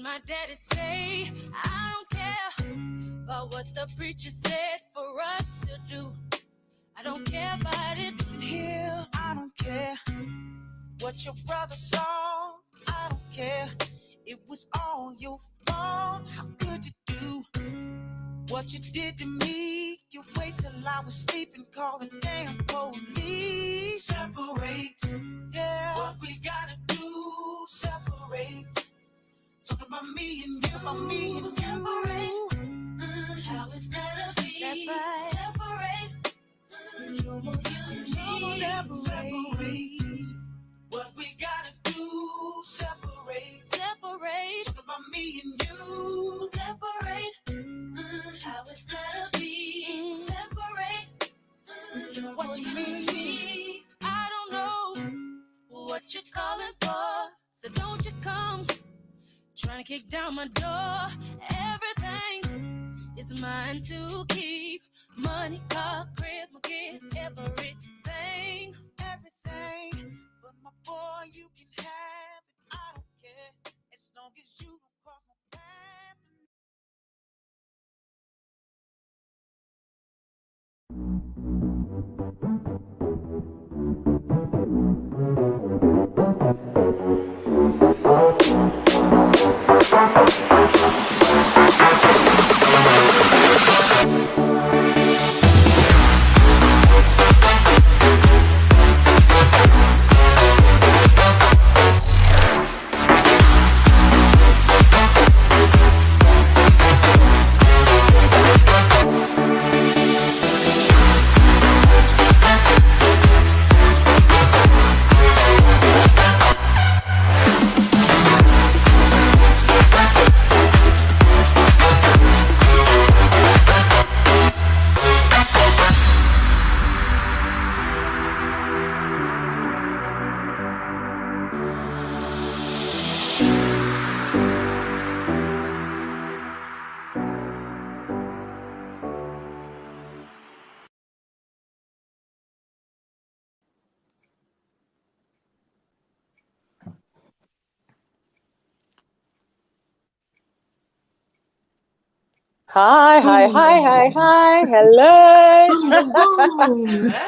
My daddy say, I don't care about what the preacher said for us to do. I don't care about it here. I don't care what your brother saw. I don't care. It was all your fault. How could you do what you did to me? You wait till I was sleeping, call the damn police. Separate, yeah. What we gotta do, separate. Talk about me and you, about me and separate. How it's gotta be. That's right. Separate. No more you and me. Separate. What we gotta do, separate. Separate. Talk about me and you. Separate. How it's gotta be. Separate. No what you mean? I don't know what you're calling for, so don't you come trying to kick down my door. Everything is mine to keep. Money, car, crib, my kid, everything. Everything. But my boy, you can have it. I don't care. As long as you don't cross my path. Hi. Hello.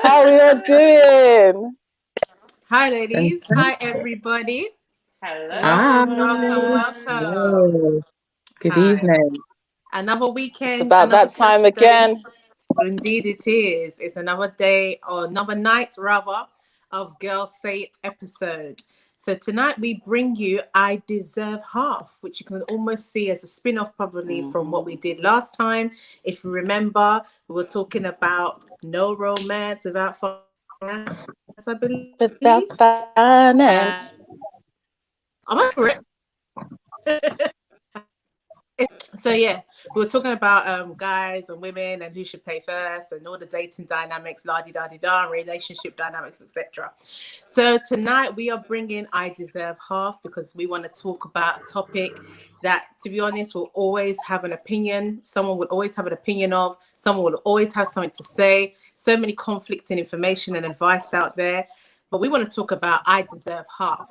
How are you doing? Hi, ladies. Hi, everybody. Hello. Welcome. Hello. Good Hi. evening. Another weekend. It's about that time Saturday. again. Indeed it is. It's another day, or another night, rather, of Girl Say It episode. So tonight we bring you I Deserve Half, which you can almost see as a spin-off probably from what we did last time. If you remember, we were talking about no romance without finance, I believe. Without finance. Am I correct? So yeah, we were talking about guys and women and who should pay first and all the dating dynamics, la-di-da-di-da, relationship dynamics, etc. So tonight we are bringing I Deserve Half because we want to talk about a topic that, to be honest, will always have an opinion. Someone will always have an opinion of. Someone will always have something to say. So many conflicting information and advice out there. But we want to talk about I Deserve Half.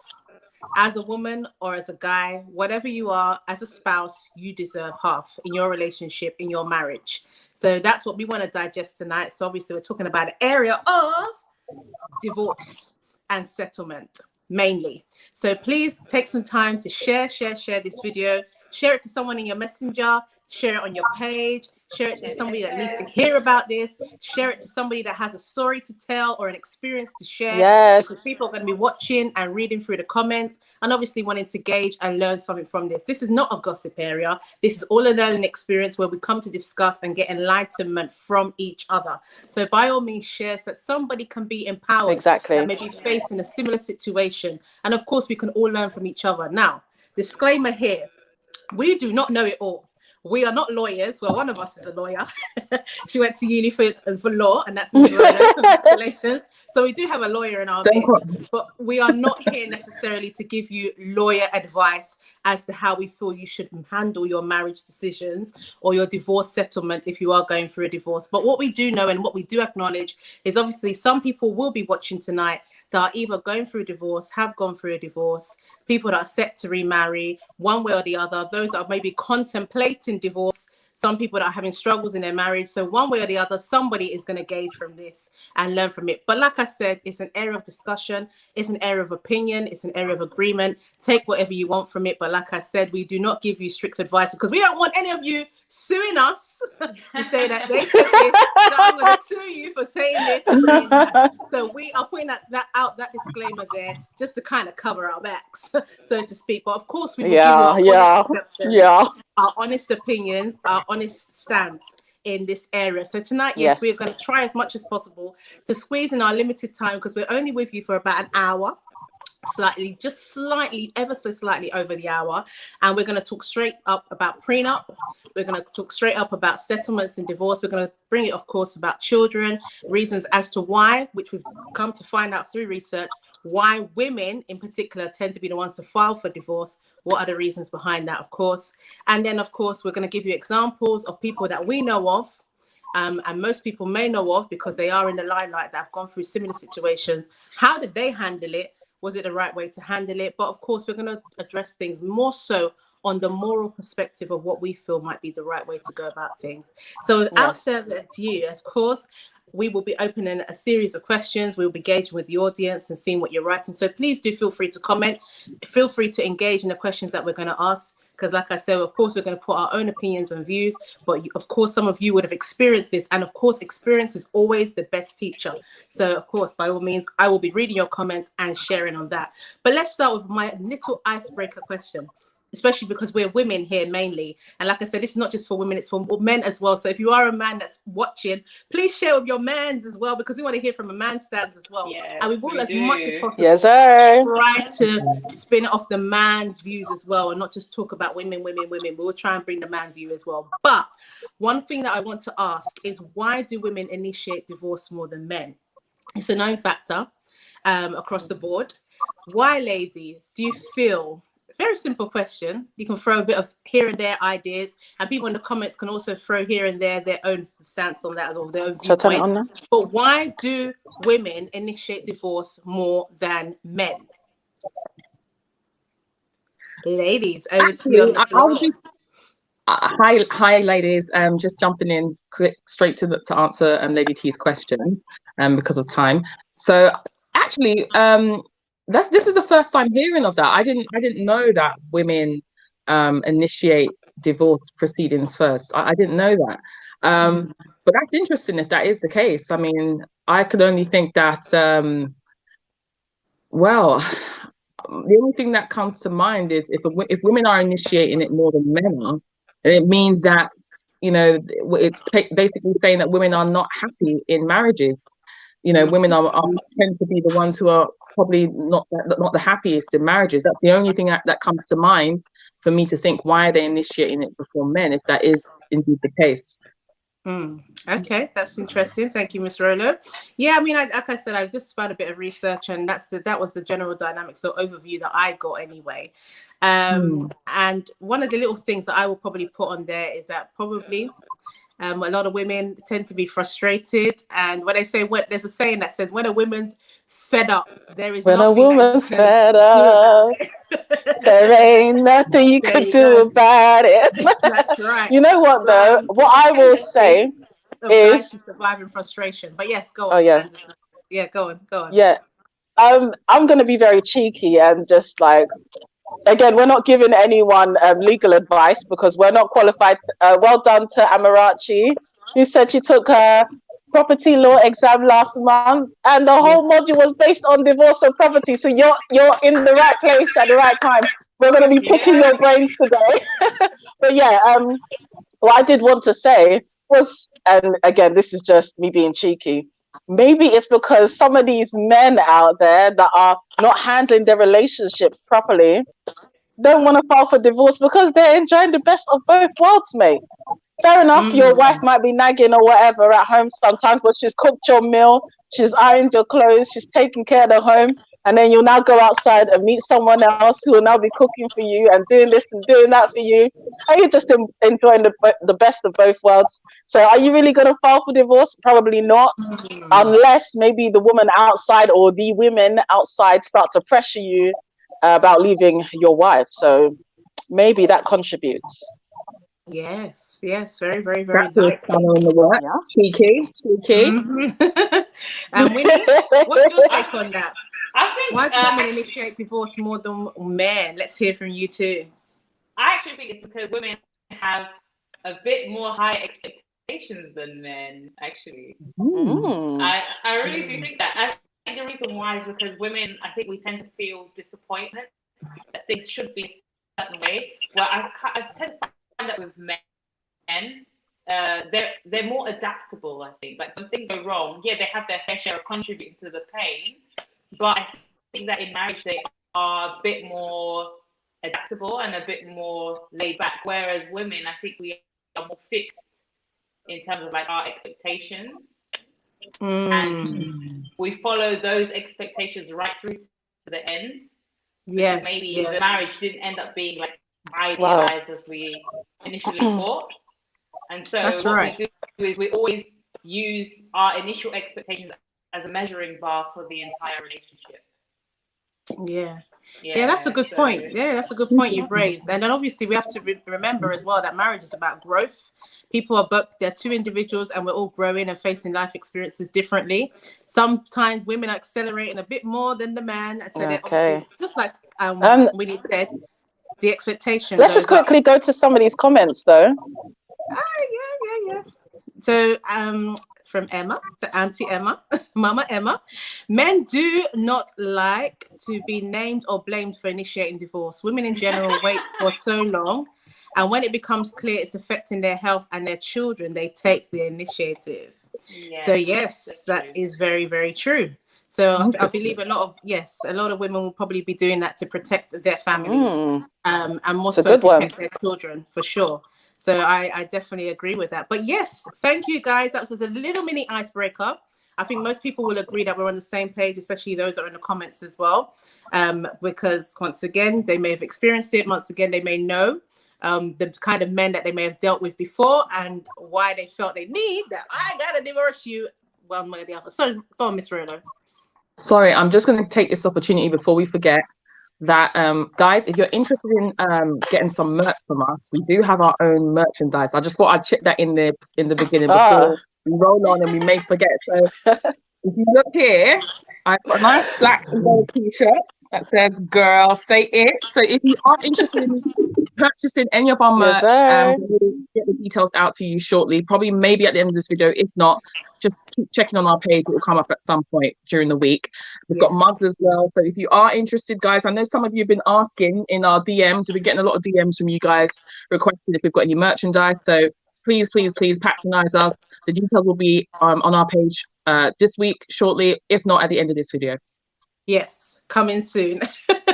As a woman or as a guy, whatever you are, as a spouse, you deserve half in your relationship, in your marriage. So that's what we want to digest tonight. So obviously we're talking about the area of divorce and settlement mainly. So please take some time to share this video, share it to someone in your messenger, share it on your page, share it to somebody that needs to hear about this, share it to somebody that has a story to tell or an experience to share. Yes. Because people are going to be watching and reading through the comments and obviously wanting to gauge and learn something from this. This is not a gossip area. This is all a learning experience where we come to discuss and get enlightenment from each other. So by all means, share so that somebody can be empowered. Exactly. That may be facing a similar situation. And of course, we can all learn from each other. Now, disclaimer here, we do not know it all. We are not lawyers. Well, one of us is a lawyer. She went to uni for law, and that's Ms. Rona. Congratulations. So we do have a lawyer in our midst, but we are not here necessarily to give you lawyer advice as to how we feel you should handle your marriage decisions or your divorce settlement if you are going through a divorce. But what we do know and what we do acknowledge is obviously some people will be watching tonight that are either going through a divorce, have gone through a divorce, people that are set to remarry one way or the other, those that are maybe contemplating divorce, some people that are having struggles in their marriage. So one way or the other, somebody is going to gauge from this and learn from it. But like I said, it's an area of discussion. It's an area of opinion. It's an area of agreement. Take whatever you want from it. But like I said, we do not give you strict advice because we don't want any of you suing us to say that they said this, that I'm going to sue you for saying this and saying that. So we are putting that disclaimer there just to kind of cover our backs, so to speak. But of course, we will give you our honest exceptions, our honest opinions, our honest stance in this area. So tonight, yes, we're going to try as much as possible to squeeze in our limited time because we're only with you for about an hour. Just slightly, ever so slightly over the hour. And we're going to talk straight up about prenup. We're going to talk straight up about settlements and divorce. We're going to bring it, of course, about children, reasons as to why, which we've come to find out through research, why women in particular tend to be the ones to file for divorce. What are the reasons behind that, of course? And then, of course, we're going to give you examples of people that we know of, and most people may know of because they are in the limelight that have gone through similar situations. How did they handle it? Was it the right way to handle it? But of course, we're going to address things more so on the moral perspective of what we feel might be the right way to go about things. So without further ado, of course, we will be opening a series of questions. We'll be engaging with the audience and seeing what you're writing. So please do feel free to comment. Feel free to engage in the questions that we're going to ask. Because like I said, of course, we're going to put our own opinions and views. But of course, some of you would have experienced this. And of course, experience is always the best teacher. So of course, by all means, I will be reading your comments and sharing on that. But let's start with my little icebreaker question, especially because we're women here mainly. And like I said, this is not just for women, it's for men as well. So if you are a man that's watching, please share with your mans as well, because we want to hear from a man's stance as well. Yes, and we will, as much as possible, try to spin off the man's views as well and not just talk about women. We will try and bring the man view as well. But one thing that I want to ask is, why do women initiate divorce more than men? It's a known factor across the board. Why, ladies, do you feel... Very simple question. You can throw a bit of here and there ideas, and people in the comments can also throw here and there their own stance on that or their own viewpoints. But why do women initiate divorce more than men? Ladies, over to you on the floor. Hi, ladies. Just jumping in quick, straight to answer Lady T's question, because of time. So actually, this is the first time hearing of that. I didn't know that women initiate divorce proceedings first. I didn't know that. But that's interesting if that is the case. I mean, I could only think that, well, the only thing that comes to mind is if women are initiating it more than men are, it means that, you know, it's basically saying that women are not happy in marriages. You know, women are tend to be the ones who are probably not the happiest in marriages. That's the only thing that comes to mind for me to think, why are they initiating it before men, if that is indeed the case. Okay, that's interesting. Thank you, Miss Rolo. Yeah, I mean, like I said, I've just found a bit of research, and that was the general dynamics or overview that I got anyway. And one of the little things that I will probably put on there is that probably a lot of women tend to be frustrated, and when they say, there's a saying that says, when a woman's fed up, there is nothing. When a woman's fed up, there ain't nothing you can do about it. That's right. You know what, though? What I will say is to survive in frustration. But yes, go on. Oh yeah, yeah, go on. Yeah, I'm gonna be very cheeky and just like again, we're not giving anyone legal advice because we're not qualified. Well done to Amarachi, who said she took her property law exam last month, and the whole Yes. module was based on divorce and property. So you're in the right place at the right time. We're going to be picking your brains today. But yeah, what I did want to say was, and again, this is just me being cheeky. Maybe it's because some of these men out there that are not handling their relationships properly don't want to file for divorce because they're enjoying the best of both worlds, mate. Fair enough, your wife might be nagging or whatever at home sometimes, but she's cooked your meal, she's ironed your clothes, she's taking care of the home, and then you'll now go outside and meet someone else who will now be cooking for you and doing this and doing that for you. Are you just enjoying the best of both worlds? So are you really going to file for divorce? Probably not, unless maybe the woman outside or the women outside start to pressure you about leaving your wife. So maybe that contributes. Yes, very, very, very That was likely. in the work. Yeah. Cheeky. And Winnie, what's your take on that? I think Why do women initiate divorce more than men? Let's hear from you too. I actually think it's because women have a bit more high expectations than men, actually. I really do think that. I think the reason why is because women, I think we tend to feel disappointment that things should be a certain way. Well, I tend to find that with men, they're more adaptable, I think. Like when things go wrong, yeah, they have their fair share of contributing to the pain, but I think that in marriage they are a bit more adaptable and a bit more laid back, whereas women, I think we are more fixed in terms of like our expectations, and we follow those expectations right through to the end. Yes, maybe the marriage didn't end up being like idealized as we initially thought, and so what we do is we always use our initial expectations as a measuring bar for the entire relationship. Yeah, that's a good point. Yeah, that's a good point you've raised. And then obviously we have to remember as well that marriage is about growth. People are both, they're two individuals and we're all growing and facing life experiences differently. Sometimes women are accelerating a bit more than the man. And so they're obviously, just like Winnie said, the expectation. Let's just quickly go to some of these comments though. Yeah. So from Emma, the Auntie Emma, Mama Emma. Men do not like to be named or blamed for initiating divorce. Women in general wait for so long, and when it becomes clear it's affecting their health and their children, they take the initiative. So yes, that is very, very true. So I believe a lot of women will probably be doing that to protect their families, and more so protect their children for sure. So I definitely agree with that. But yes, thank you guys. That was just a little mini icebreaker. I think most people will agree that we're on the same page, especially those that are in the comments as well. Because once again, they may have experienced it. Once again, they may know the kind of men that they may have dealt with before and why they felt they need that. I got to divorce you one way or the other. So go on, Miss Rolo. Sorry, I'm just going to take this opportunity before we forget that guys, if you're interested in getting some merch from us, we do have our own merchandise. I just thought I'd check that in the beginning before we roll on and we may forget. So if you look here, I've got a nice black and gold t-shirt that says "Girl, Say It." So if you are interested in purchasing any of our merch, we'll get the details out to you shortly, probably maybe at the end of this video. If not, just keep checking on our page. It will come up at some point during the week. We've got mugs as well. So if you are interested, guys, I know some of you have been asking in our DMs. We've been getting a lot of DMs from you guys requesting if we've got any merchandise. So please patronize us. The details will be on our page this week shortly, if not at the end of this video. Yes, coming soon.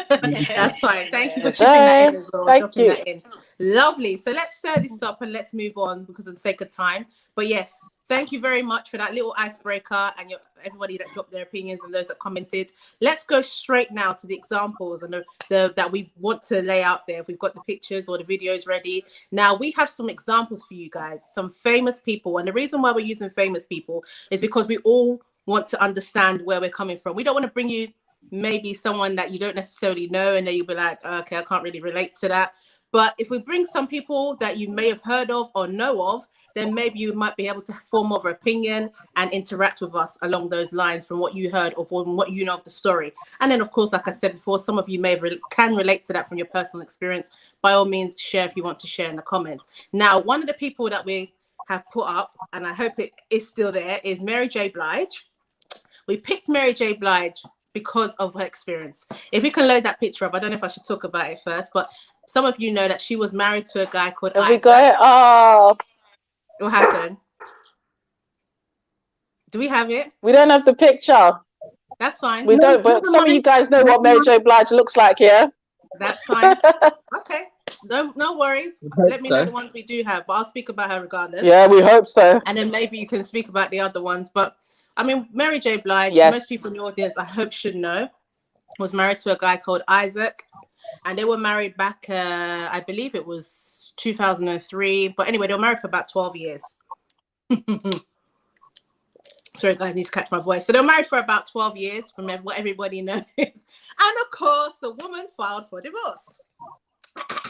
That's fine. Thank you for chipping that in as well. Dropping that in. Lovely. So let's stir this up and let's move on because of the sake of time. But yes, thank you very much for that little icebreaker and everybody that dropped their opinions and those that commented. Let's go straight now to the examples and the that we want to lay out there. If we've got the pictures or the videos ready. Now we have some examples for you guys, some famous people. And the reason why we're using famous people is because we all want to understand where we're coming from. We don't want to bring you maybe someone that you don't necessarily know and then you'll be like, okay, I can't really relate to that. But if we bring some people that you may have heard of or know of, then maybe you might be able to form more of an opinion and interact with us along those lines from what you heard or from what you know of the story. And then, of course, like I said before, some of you can relate to that from your personal experience. By all means, share if you want to share in the comments. Now, one of the people that we have put up, and I hope it is still there, is Mary J. Blige. We picked Mary J. Blige because of her experience. If we can load that picture up, I don't know if I should talk about it first, but some of you know that she was married to a guy called Have Isaac. we got it? Oh, What happened? Do we have it? we don't have the picture. That's fine. We don't, but some of you guys know what Mary J. Blige looks like, yeah? That's fine. Okay. No worries. Let me know the ones we do have, but I'll speak about her regardless. Yeah, we hope so. And then maybe you can speak about the other ones. But I mean, Mary J. Blige, Yes. most people in the audience, I hope, should know, was married to a guy called Isaac. And they were married back, I believe it was 2003. But anyway, they were married for about 12 years. Sorry, guys, I need to catch my voice. So they were married for about 12 years, from what everybody knows. And of course, the woman filed for divorce.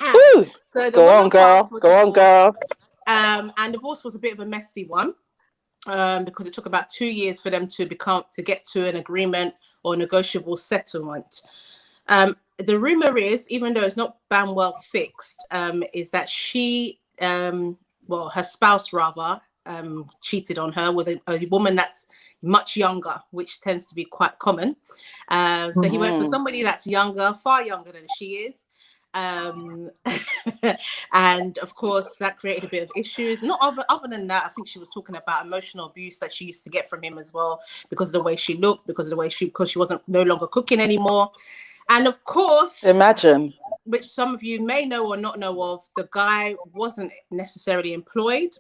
Woo! So Go on, girl. Go on, girl. And divorce was a bit of a messy one, because it took about 2 years for them to get to an agreement or negotiable settlement. The rumor is, even though it's not been well fixed, is that she, her spouse rather, cheated on her with a woman that's much younger, which tends to be quite common. So he went for somebody that's younger, far younger than she is. And of course that created a bit of issues. Not other than that, I think she was talking about emotional abuse that she used to get from him as well, because of the way she looked, because she wasn't no longer cooking anymore. And of course, imagine, which some of you may know or not know of, the guy wasn't necessarily employed.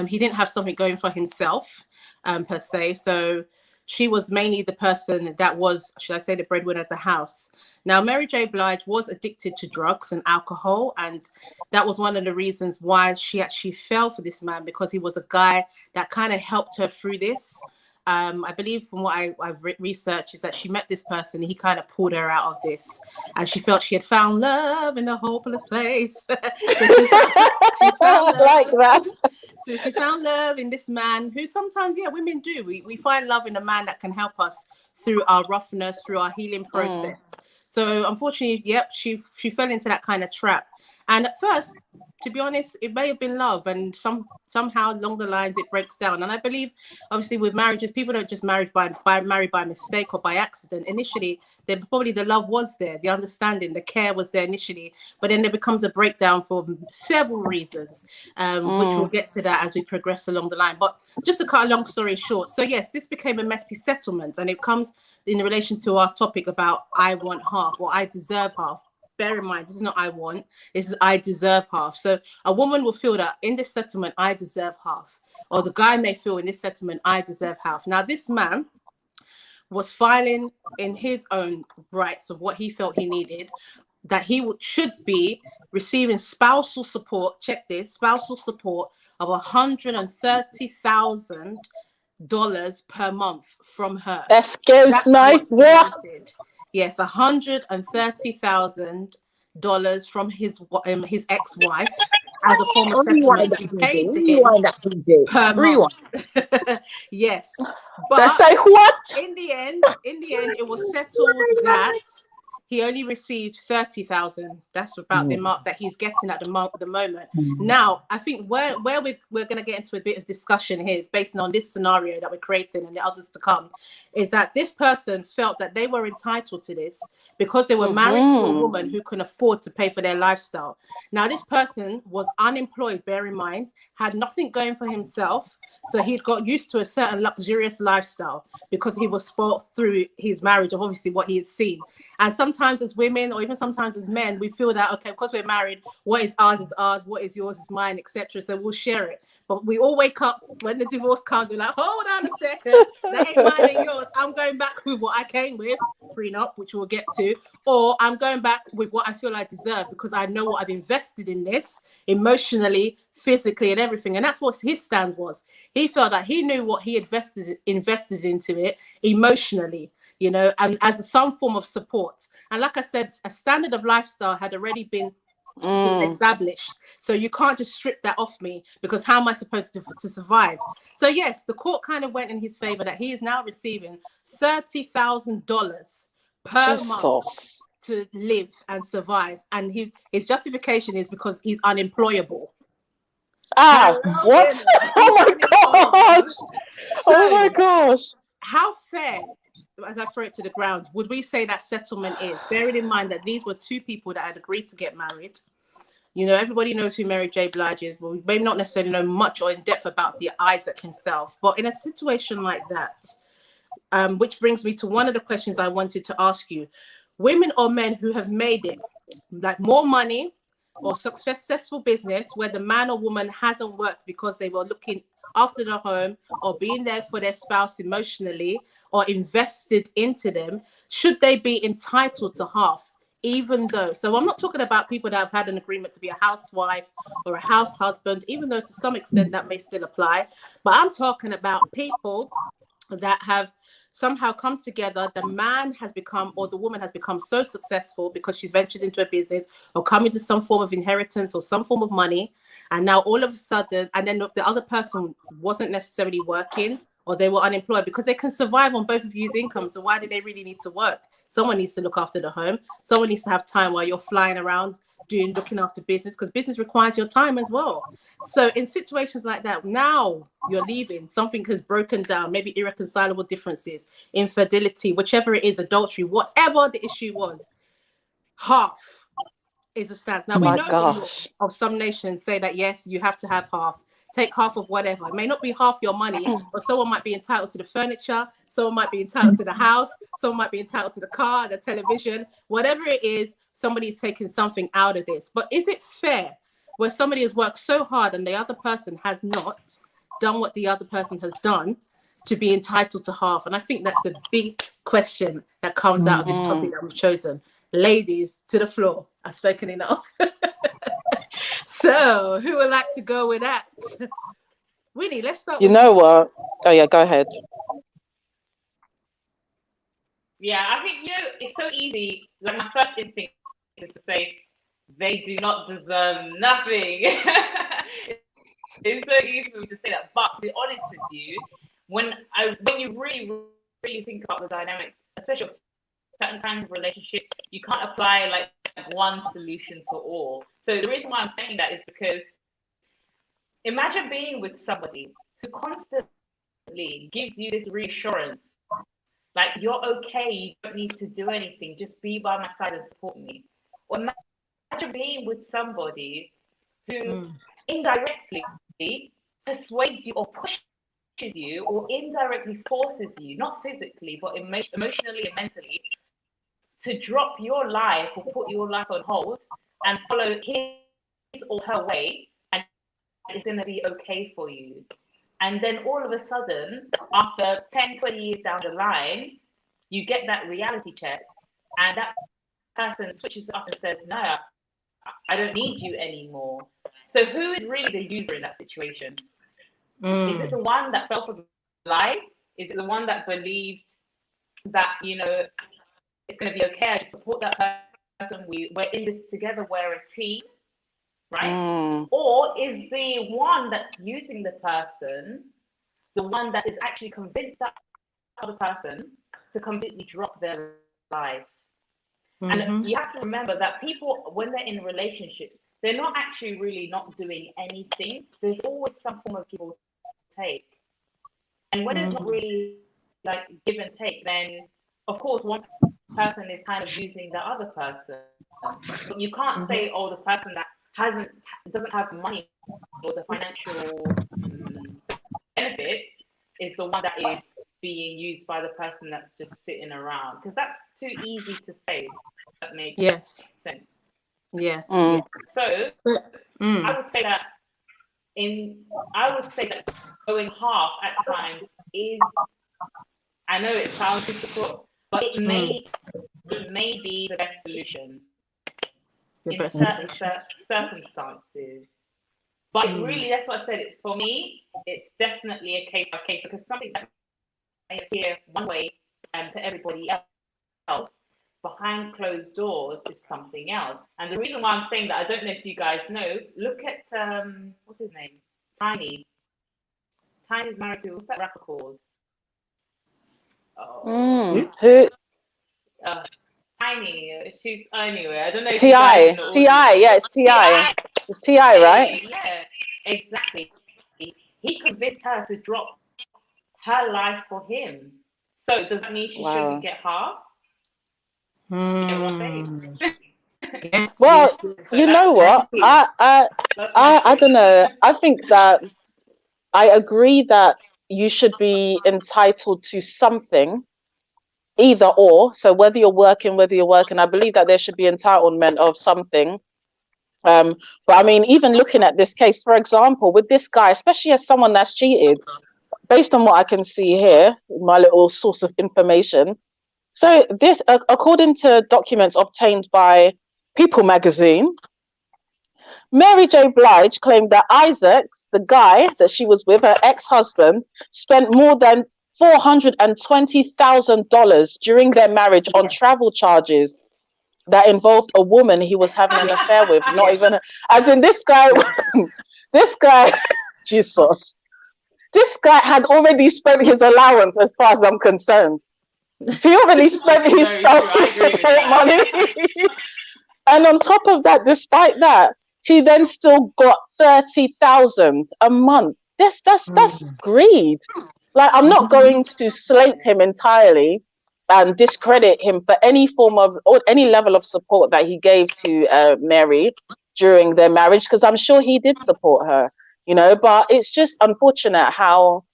He didn't have something going for himself, per se. So she was mainly the person that was, should I say, the breadwinner at the house. Now, Mary J. Blige was addicted to drugs and alcohol, and that was one of the reasons why she actually fell for this man, because he was a guy that kind of helped her through this. I believe from what I've researched is that she met this person, and he kind of pulled her out of this, and she felt she had found love in a hopeless place. she found love. Like that. So she found love in this man who sometimes, women do. We find love in a man that can help us through our roughness, through our healing process. So unfortunately, she fell into that kind of trap. And at first, to be honest, it may have been love, and somehow along the lines it breaks down. And I believe, obviously, with marriages, people don't just marry by mistake or by accident. Initially, probably the love was there, the understanding, the care was there initially, but then there becomes a breakdown for several reasons, which we'll get to that as we progress along the line. But just to cut a long story short, so yes, this became a messy settlement, and it comes in relation to our topic about I want half, or I deserve half. Bear in mind, this is not I want, this is I deserve half. So a woman will feel that in this settlement, I deserve half. Or the guy may feel in this settlement, I deserve half. Now, this man was filing in his own rights of what he felt he needed, that he should be receiving spousal support. Check this, spousal support of $130,000 per month from her. Excuse me, what? Yes, $130,000 from his ex-wife as a form of settlement to be paid to him per month. Yes, but say what? In the end, it was settled that he only received 30,000. That's about the mark that he's getting at the moment. Now, I think where we're going to get into a bit of discussion here is based on this scenario that we're creating and the others to come, is that this person felt that they were entitled to this because they were married to a woman who can afford to pay for their lifestyle. Now, this person was unemployed, bear in mind, had nothing going for himself. So he'd got used to a certain luxurious lifestyle because he was spoiled through his marriage of obviously what he had seen. And sometimes as women, or even sometimes as men, we feel that, okay, because we're married, what is ours, what is yours is mine, etc. So we'll share it. But we all wake up when the divorce comes, we're like, hold on a second, that ain't mine and yours. I'm going back with what I came with, prenup, which we'll get to, or I'm going back with what I feel I deserve because I know what I've invested in this emotionally, physically, and everything. And that's what his stance was. He felt that he knew what he invested into it emotionally, you know, and as some form of support. And like I said, a standard of lifestyle had already been being established. So you can't just strip that off me, because how am I supposed to survive? So yes, the court kind of went in his favor, that he is now receiving $30,000 per month to live and survive. And his justification is because he's unemployable. What? Oh my gosh! Oh my gosh! How fair, as I throw it to the ground, would we say that settlement is? Bearing in mind that these were two people that had agreed to get married. You know, everybody knows who Mary J. Blige is. Well, we may not necessarily know much or in depth about the Isaac himself. But in a situation like that, which brings me to one of the questions I wanted to ask you. Women or men who have made it, like more money or successful business, where the man or woman hasn't worked because they were looking after the home or being there for their spouse emotionally or invested into them, should they be entitled to half? Even though, so I'm not talking about people that have had an agreement to be a housewife or a house husband, even though to some extent that may still apply, but I'm talking about people that have somehow come together. The man has become, or the woman has become so successful because she's ventured into a business or come into some form of inheritance or some form of money, and now all of a sudden, and then the other person wasn't necessarily working, or they were unemployed, because they can survive on both of you's income. So why do they really need to work? Someone needs to look after the home. Someone needs to have time while you're flying around looking after business, because business requires your time as well. So in situations like that, now you're leaving, something has broken down, maybe irreconcilable differences, infidelity, whichever it is, adultery, whatever the issue was, half is a stance. Now, we know the law of some nations say that, yes, you have to have half. Take half of whatever. It may not be half your money, or someone might be entitled to the furniture, someone might be entitled to the house, someone might be entitled to the car, the television, whatever it is, somebody's taking something out of this. But is it fair where somebody has worked so hard and the other person has not done what the other person has done to be entitled to half? And I think that's the big question that comes out of this topic that we've chosen. Ladies, to the floor. I've spoken enough. So, who would like to go with that? Winnie, let's start. You know what? Oh yeah, go ahead. Yeah, I think, it's so easy. Like, my first instinct is to say they do not deserve nothing. It's so easy for me to say that. But to be honest with you, when you really think about the dynamics, especially of certain kinds of relationships, you can't apply like one solution to all. So the reason why I'm saying that is because imagine being with somebody who constantly gives you this reassurance, like you're okay, you don't need to do anything, just be by my side and support me. Or imagine being with somebody who indirectly persuades you or pushes you or indirectly forces you, not physically, but emotionally and mentally, to drop your life or put your life on hold and follow his or her way, and it's going to be okay for you. And then all of a sudden, after 10, 20 years down the line, you get that reality check, and that person switches up and says, no, I don't need you anymore. So who is really the user in that situation? Is it the one that fell for the lie? Is it the one that believed that, it's going to be okay, I just support that person, we're in this together, we're a team, right? Or is the one that's using the person the one that is actually convinced that other person to completely drop their life? And you have to remember that people, when they're in relationships, they're not actually really not doing anything. There's always some form of give or take. And when it's not really like give and take, then of course one person is kind of using the other person. But you can't say, oh, the person that doesn't have money or the financial benefit is the one that is being used by the person that's just sitting around, because that's too easy to say. That makes sense. Yes. So I would say that going half at times is, I know it sounds difficult, but it may be the best solution in certain circumstances. But really, that's what I said. For me, it's definitely a case by case, because something that may appear one way to everybody else behind closed doors is something else. And the reason why I'm saying that, I don't know if you guys know, look at what's his name? Tiny. Tiny's married to, what's that rapper called? Oh, Who? Tiny. She's anyway. I don't know if Ti. you guys know. Ti. Yeah, it's Ti. It's Ti, right? Yeah, exactly. He convinced her to drop her life for him. So does that mean she shouldn't get half? You know what I'm saying? Yes, Well, yes, yes. you know what? I don't know. I think that I agree that you should be entitled to something, either or. So whether you're working, I believe that there should be entitlement of something. But I mean, even looking at this case, for example, with this guy, especially as someone that's cheated, based on what I can see here, my little source of information. So this, according to documents obtained by People magazine, Mary J. Blige claimed that Isaacs, the guy that she was with, her ex-husband, spent more than $420,000 during their marriage on travel charges that involved a woman he was having an affair with. Not even, as in this guy, this guy, Jesus, this guy had already spent his allowance as far as I'm concerned. He already spent his spouse's support money. And on top of that, despite that, he then still got 30,000 a month. That's greed. Like, I'm not going to slate him entirely and discredit him for any form of or any level of support that he gave to Mary during their marriage, because I'm sure he did support her, you know. But it's just unfortunate how,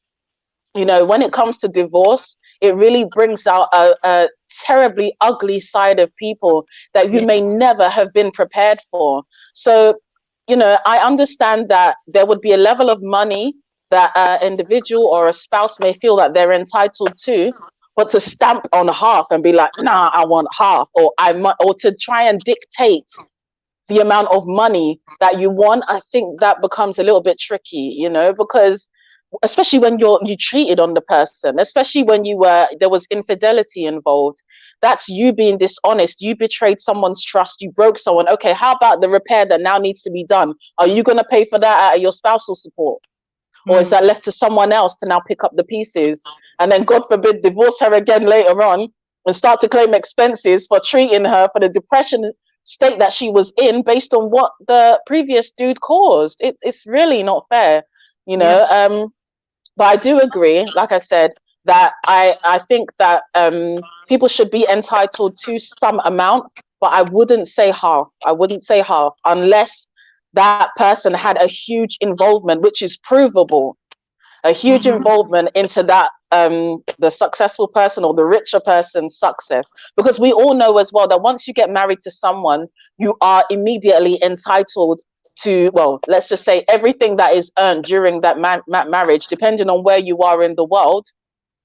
you know, when it comes to divorce, it really brings out a terribly ugly side of people that you may never have been prepared for. So, you know, I understand that there would be a level of money that an individual or a spouse may feel that they're entitled to, but to stamp on half and be like, nah, I want half, or or to try and dictate the amount of money that you want, I think that becomes a little bit tricky, you know, because especially when you cheated on the person, especially when there was infidelity involved, that's you being dishonest. You betrayed someone's trust. You broke someone. Okay, how about the repair that now needs to be done? Are you going to pay for that out of your spousal support? Or is that left to someone else to now pick up the pieces and then, God forbid, divorce her again later on and start to claim expenses for treating her for the depression state that she was in based on what the previous dude caused? It's really not fair, you know. But I do agree, like I said, that I think that people should be entitled to some amount, but I wouldn't say half. I wouldn't say half unless that person had a huge involvement, which is provable, a huge involvement into that the successful person or the richer person's success. Because we all know as well that once you get married to someone, you are immediately entitled to, well, let's just say everything that is earned during that marriage, depending on where you are in the world,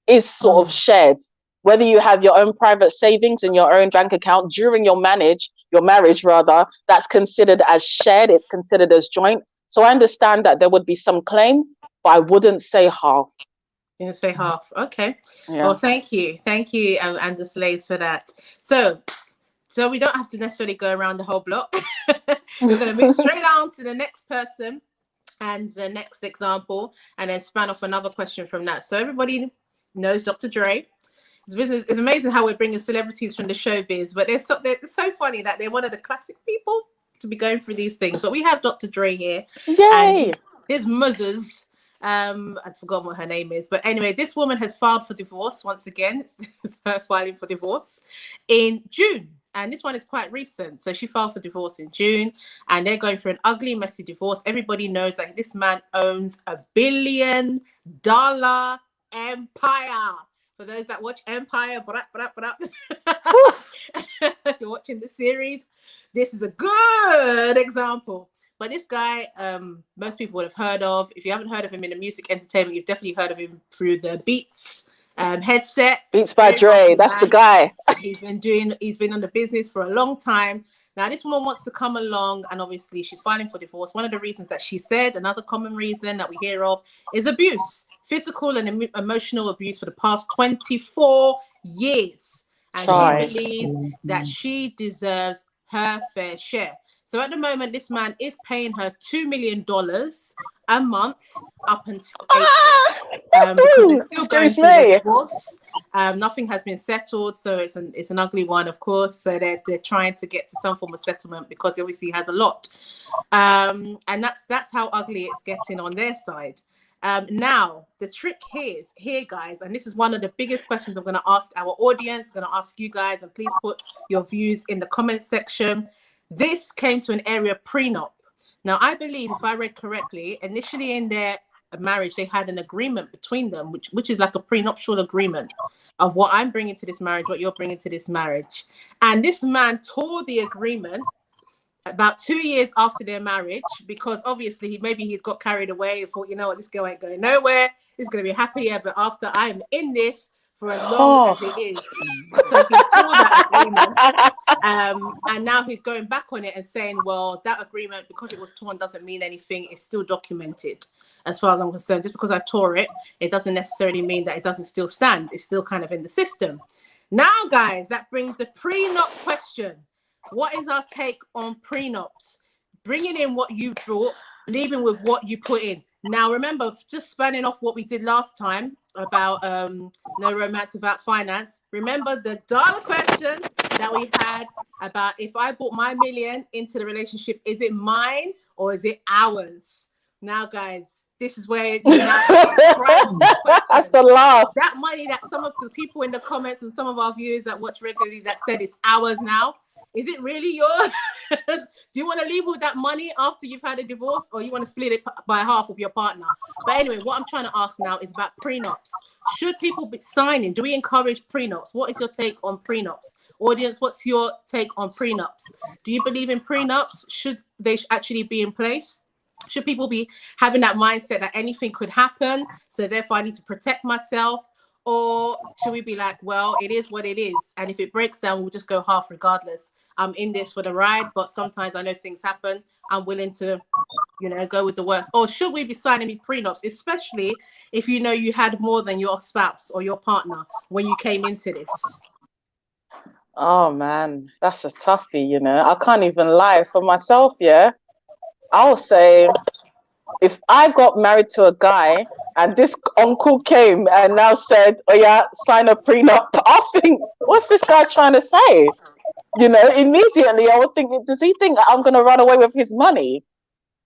is sort of shared. Whether you have your own private savings in your own bank account during your marriage, that's considered as shared. It's considered as joint. So I understand that there would be some claim, but I wouldn't say half. You didn't say half. Okay. Yeah. Well, thank you, and the slaves for that. So we don't have to necessarily go around the whole block. We're going to move straight on to the next person and the next example, and then span off another question from that. So everybody knows Dr. Dre. It's amazing how we're bringing celebrities from the showbiz, but they're so funny that they're one of the classic people to be going through these things. But we have Dr. Dre here. Yay! And his muzzers. I'd forgotten what her name is, but anyway, this woman has filed for divorce once again. It's her filing for divorce in June. And this one is quite recent. So she filed for divorce in June, and they're going through an ugly, messy divorce. Everybody knows that this man owns $1 billion empire. For those that watch Empire, you're watching the series, this is a good example. But this guy, most people would have heard of. If you haven't heard of him in the music entertainment, you've definitely heard of him through the Beats headset. Beats by Dre, that's the guy. He's been on the business for a long time. Now, this woman wants to come along, and obviously she's filing for divorce. One of the reasons that she said, another common reason that we hear of, is abuse, physical and emotional abuse for the past 24 years. and Try. she believes that she deserves her fair share. So at the moment, this man is paying her $2 million a month up until April, because they're still going through the divorce. Nothing has been settled, so it's an ugly one, of course. So they're trying to get to some form of settlement because obviously he has a lot, and that's how ugly it's getting on their side. Now the trick here, guys, and this is one of the biggest questions I'm going to ask our audience, going to ask you guys, and please put your views in the comment section. This came to an area of prenup. Now, I believe, if I read correctly, initially in their marriage, they had an agreement between them, which is like a prenuptial agreement of what I'm bringing to this marriage, what you're bringing to this marriage. And this man tore the agreement about 2 years after their marriage, because obviously he'd got carried away and thought, you know what, this girl ain't going nowhere. It's going to be happily ever after. I'm in this for as long as it is. So he tore that agreement, and now he's going back on it and saying, well, that agreement, because it was torn, doesn't mean anything. It's still documented as far as I'm concerned. Just because I tore it, it doesn't necessarily mean that it doesn't still stand. It's still kind of in the system. Now, guys, that brings the prenup question. What is our take on prenups? Bringing in what you brought, leaving with what you put in. Now, remember, just spanning off what we did last time about no romance without finance. Remember the dollar question that we had about, if I brought my $1 million into the relationship, is it mine or is it ours? Now, guys, this is where that's a laugh. That money that some of the people in the comments and some of our viewers that watch regularly that said it's ours now, is it really yours? Do you want to leave with that money after you've had a divorce, or you want to split it by half with your partner? But anyway, what I'm trying to ask now is about prenups. Should people be signing? Do we encourage prenups? What is your take on prenups? Audience, what's your take on prenups? Do you believe in prenups? Should they actually be in place? Should people be having that mindset that anything could happen, so therefore I need to protect myself? Or should we be like, well, it is what it is, and if it breaks down, we'll just go half regardless. I'm in this for the ride, but sometimes I know things happen. I'm willing to, go with the worst. Or should we be signing prenups, especially if you know you had more than your spouse or your partner when you came into this? Oh man, that's a toughie. I can't even lie for myself. Yeah, I'll say, if I got married to a guy and this uncle came and now said, oh yeah, sign a prenup, I'll think, what's this guy trying to say? Immediately I would think, does he think I'm going to run away with his money?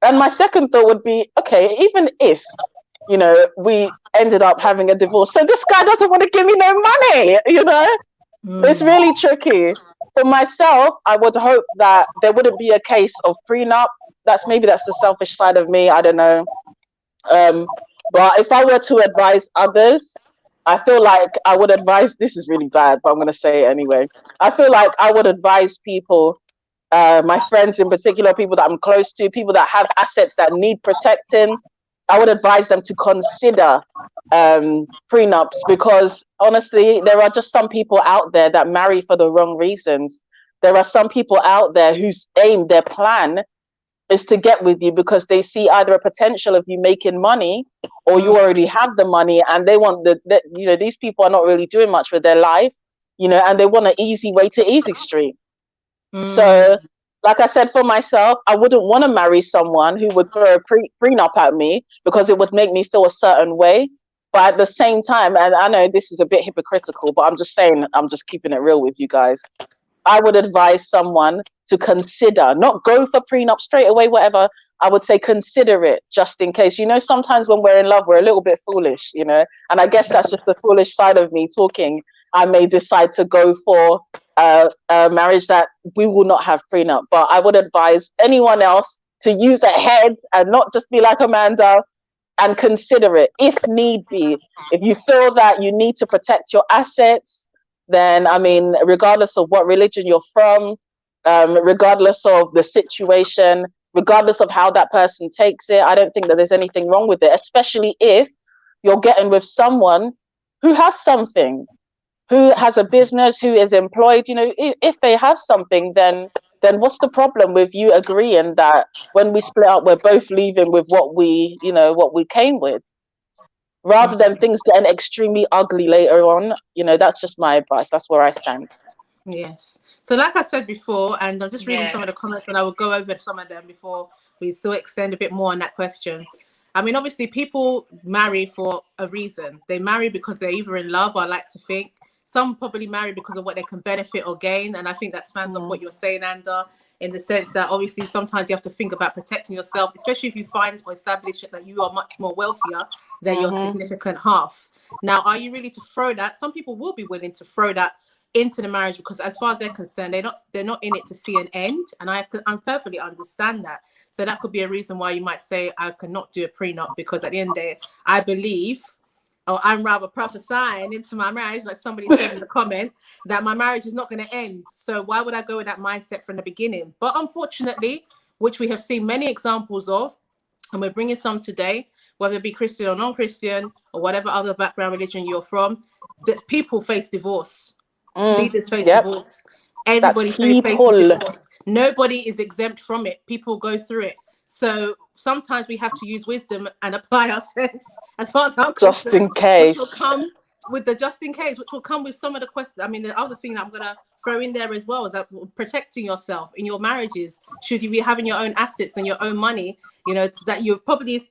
And my second thought would be, okay, even if, we ended up having a divorce, so this guy doesn't want to give me no money, It's really tricky. For myself, I would hope that there wouldn't be a case of prenup. That's the selfish side of me. I don't know. But if I were to advise others, I feel like I would advise, this is really bad, but I'm going to say it anyway. I feel like I would advise people, my friends in particular, people that I'm close to, people that have assets that need protecting, I would advise them to consider prenups, because honestly, there are just some people out there that marry for the wrong reasons. There are some people out there whose aim, their plan, is to get with you because they see either a potential of you making money, or you already have the money and they want these people are not really doing much with their life, and they want an easy way to Easy Street. So, like I said, for myself, I wouldn't want to marry someone who would throw a prenup at me because it would make me feel a certain way. But at the same time, and I know this is a bit hypocritical, but I'm just saying, I'm just keeping it real with you guys. I would advise someone to consider, not go for prenup straight away, whatever. I would say consider it just in case. Sometimes when we're in love, we're a little bit foolish, and I guess that's just the foolish side of me talking. I may decide to go for a marriage that we will not have prenup. But I would advise anyone else to use their head and not just be like Amanda, and consider it if need be. If you feel that you need to protect your assets, then, regardless of what religion you're from, regardless of the situation, regardless of how that person takes it, I don't think that there's anything wrong with it, especially if you're getting with someone who has something, who has a business, who is employed. If they have something, then what's the problem with you agreeing that when we split up, we're both leaving with what we came with? rather than things getting extremely ugly later on. You know, that's just my advice. That's where I stand. Yes. So like I said before, and I'm just reading some of the comments, and I will go over some of them before we still extend a bit more on that question. I mean, obviously, people marry for a reason. They marry because they're either in love, or I like to think. Some probably marry because of what they can benefit or gain. And I think that spans off what you're saying, Anda, in the sense that obviously sometimes you have to think about protecting yourself, especially if you find or establish that you are much more wealthier than your significant half. Now, are you really to throw that? Some people will be willing to throw that into the marriage because as far as they're concerned, they're not in it to see an end. And I perfectly understand that. So that could be a reason why you might say, I cannot do a prenup, because at the end of the day, I believe, or I'm rather prophesying into my marriage, like somebody said in the comment, that my marriage is not going to end. So why would I go with that mindset from the beginning? But unfortunately, which we have seen many examples of, and we're bringing some today, whether it be Christian or non-Christian or whatever other background religion you're from, that people face divorce. Leaders face divorce. Everybody faces divorce. Nobody is exempt from it. People go through it. So sometimes we have to use wisdom and apply our sense, as far as I'm just concerned, in case. which will come with the just in case, which will come with some of the questions. I mean, the other thing that I'm going to throw in there as well is that protecting yourself in your marriages. Should you be having your own assets and your own money, you know, that you probably,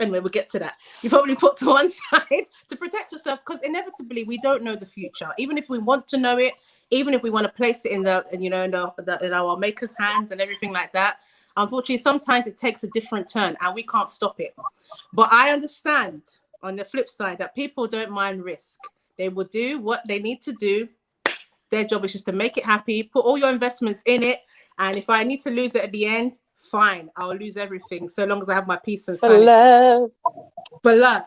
anyway, we'll get to that. You probably put to one side to protect yourself, because inevitably we don't know the future. Even if we want to know it, even if we want to place it in the, you know, in our maker's hands and everything like that, unfortunately, sometimes it takes a different turn and we can't stop it. But I understand on the flip side that people don't mind risk. They will do what they need to do. Their job is just to make it happy, put all your investments in it. And if I need to lose it at the end, fine, I'll lose everything, so long as I have my peace and sanity. For love.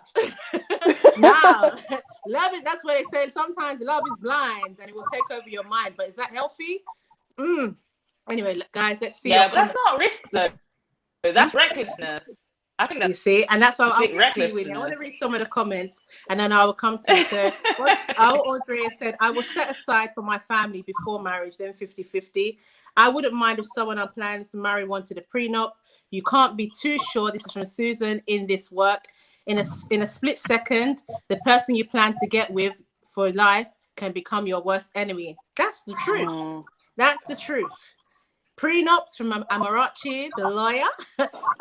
Now, love is, that's what they say. Sometimes love is blind and it will take over your mind. But is that healthy? Anyway, guys, let's see. Yeah, but that's not risk, though. That's recklessness. I think that's, you see, and that's why I'll get to you, reckless, Winnie. I want to read some of the comments, and then I will come to you. So, our Andrea said, I will set aside for my family before marriage, then 50-50. I wouldn't mind if someone I'm planning to marry wanted a prenup. You can't be too sure. This is from Susan. In this work, in a split second, the person you plan to get with for life can become your worst enemy. That's the truth. That's the truth. Prenups from Amarachi, the lawyer,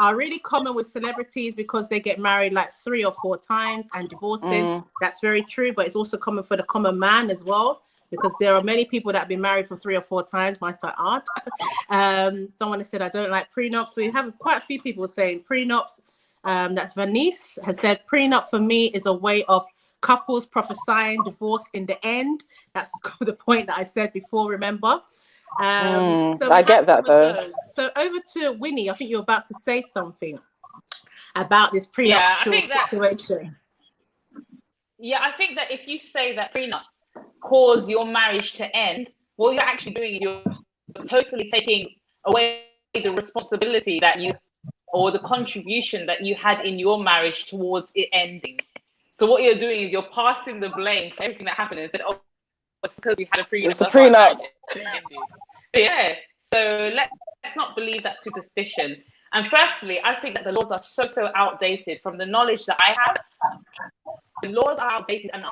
are really common with celebrities because they get married like 3 or 4 times and divorcing. That's very true, but it's also common for the common man as well, because there are many people that have been married for 3 or 4 times. My aunt. Someone has said, I don't like prenups. So we have quite a few people saying prenups. That's Vanice has said, prenup for me is a way of couples prophesying divorce in the end. That's the point that I said before, remember? So I get that though. So over to Winnie. I think you're about to say something about this prenuptial situation. I think that if you say that prenups cause your marriage to end, what you're actually doing is you're totally taking away the responsibility that you, or the contribution that you had in your marriage towards it ending. So what you're doing is you're passing the blame for everything that happened and said, oh, it's because we had a prenup. It's a prenup. Yeah. So let's not believe that superstition. And firstly, I think that the laws are so outdated. From the knowledge that I have, the laws are outdated, and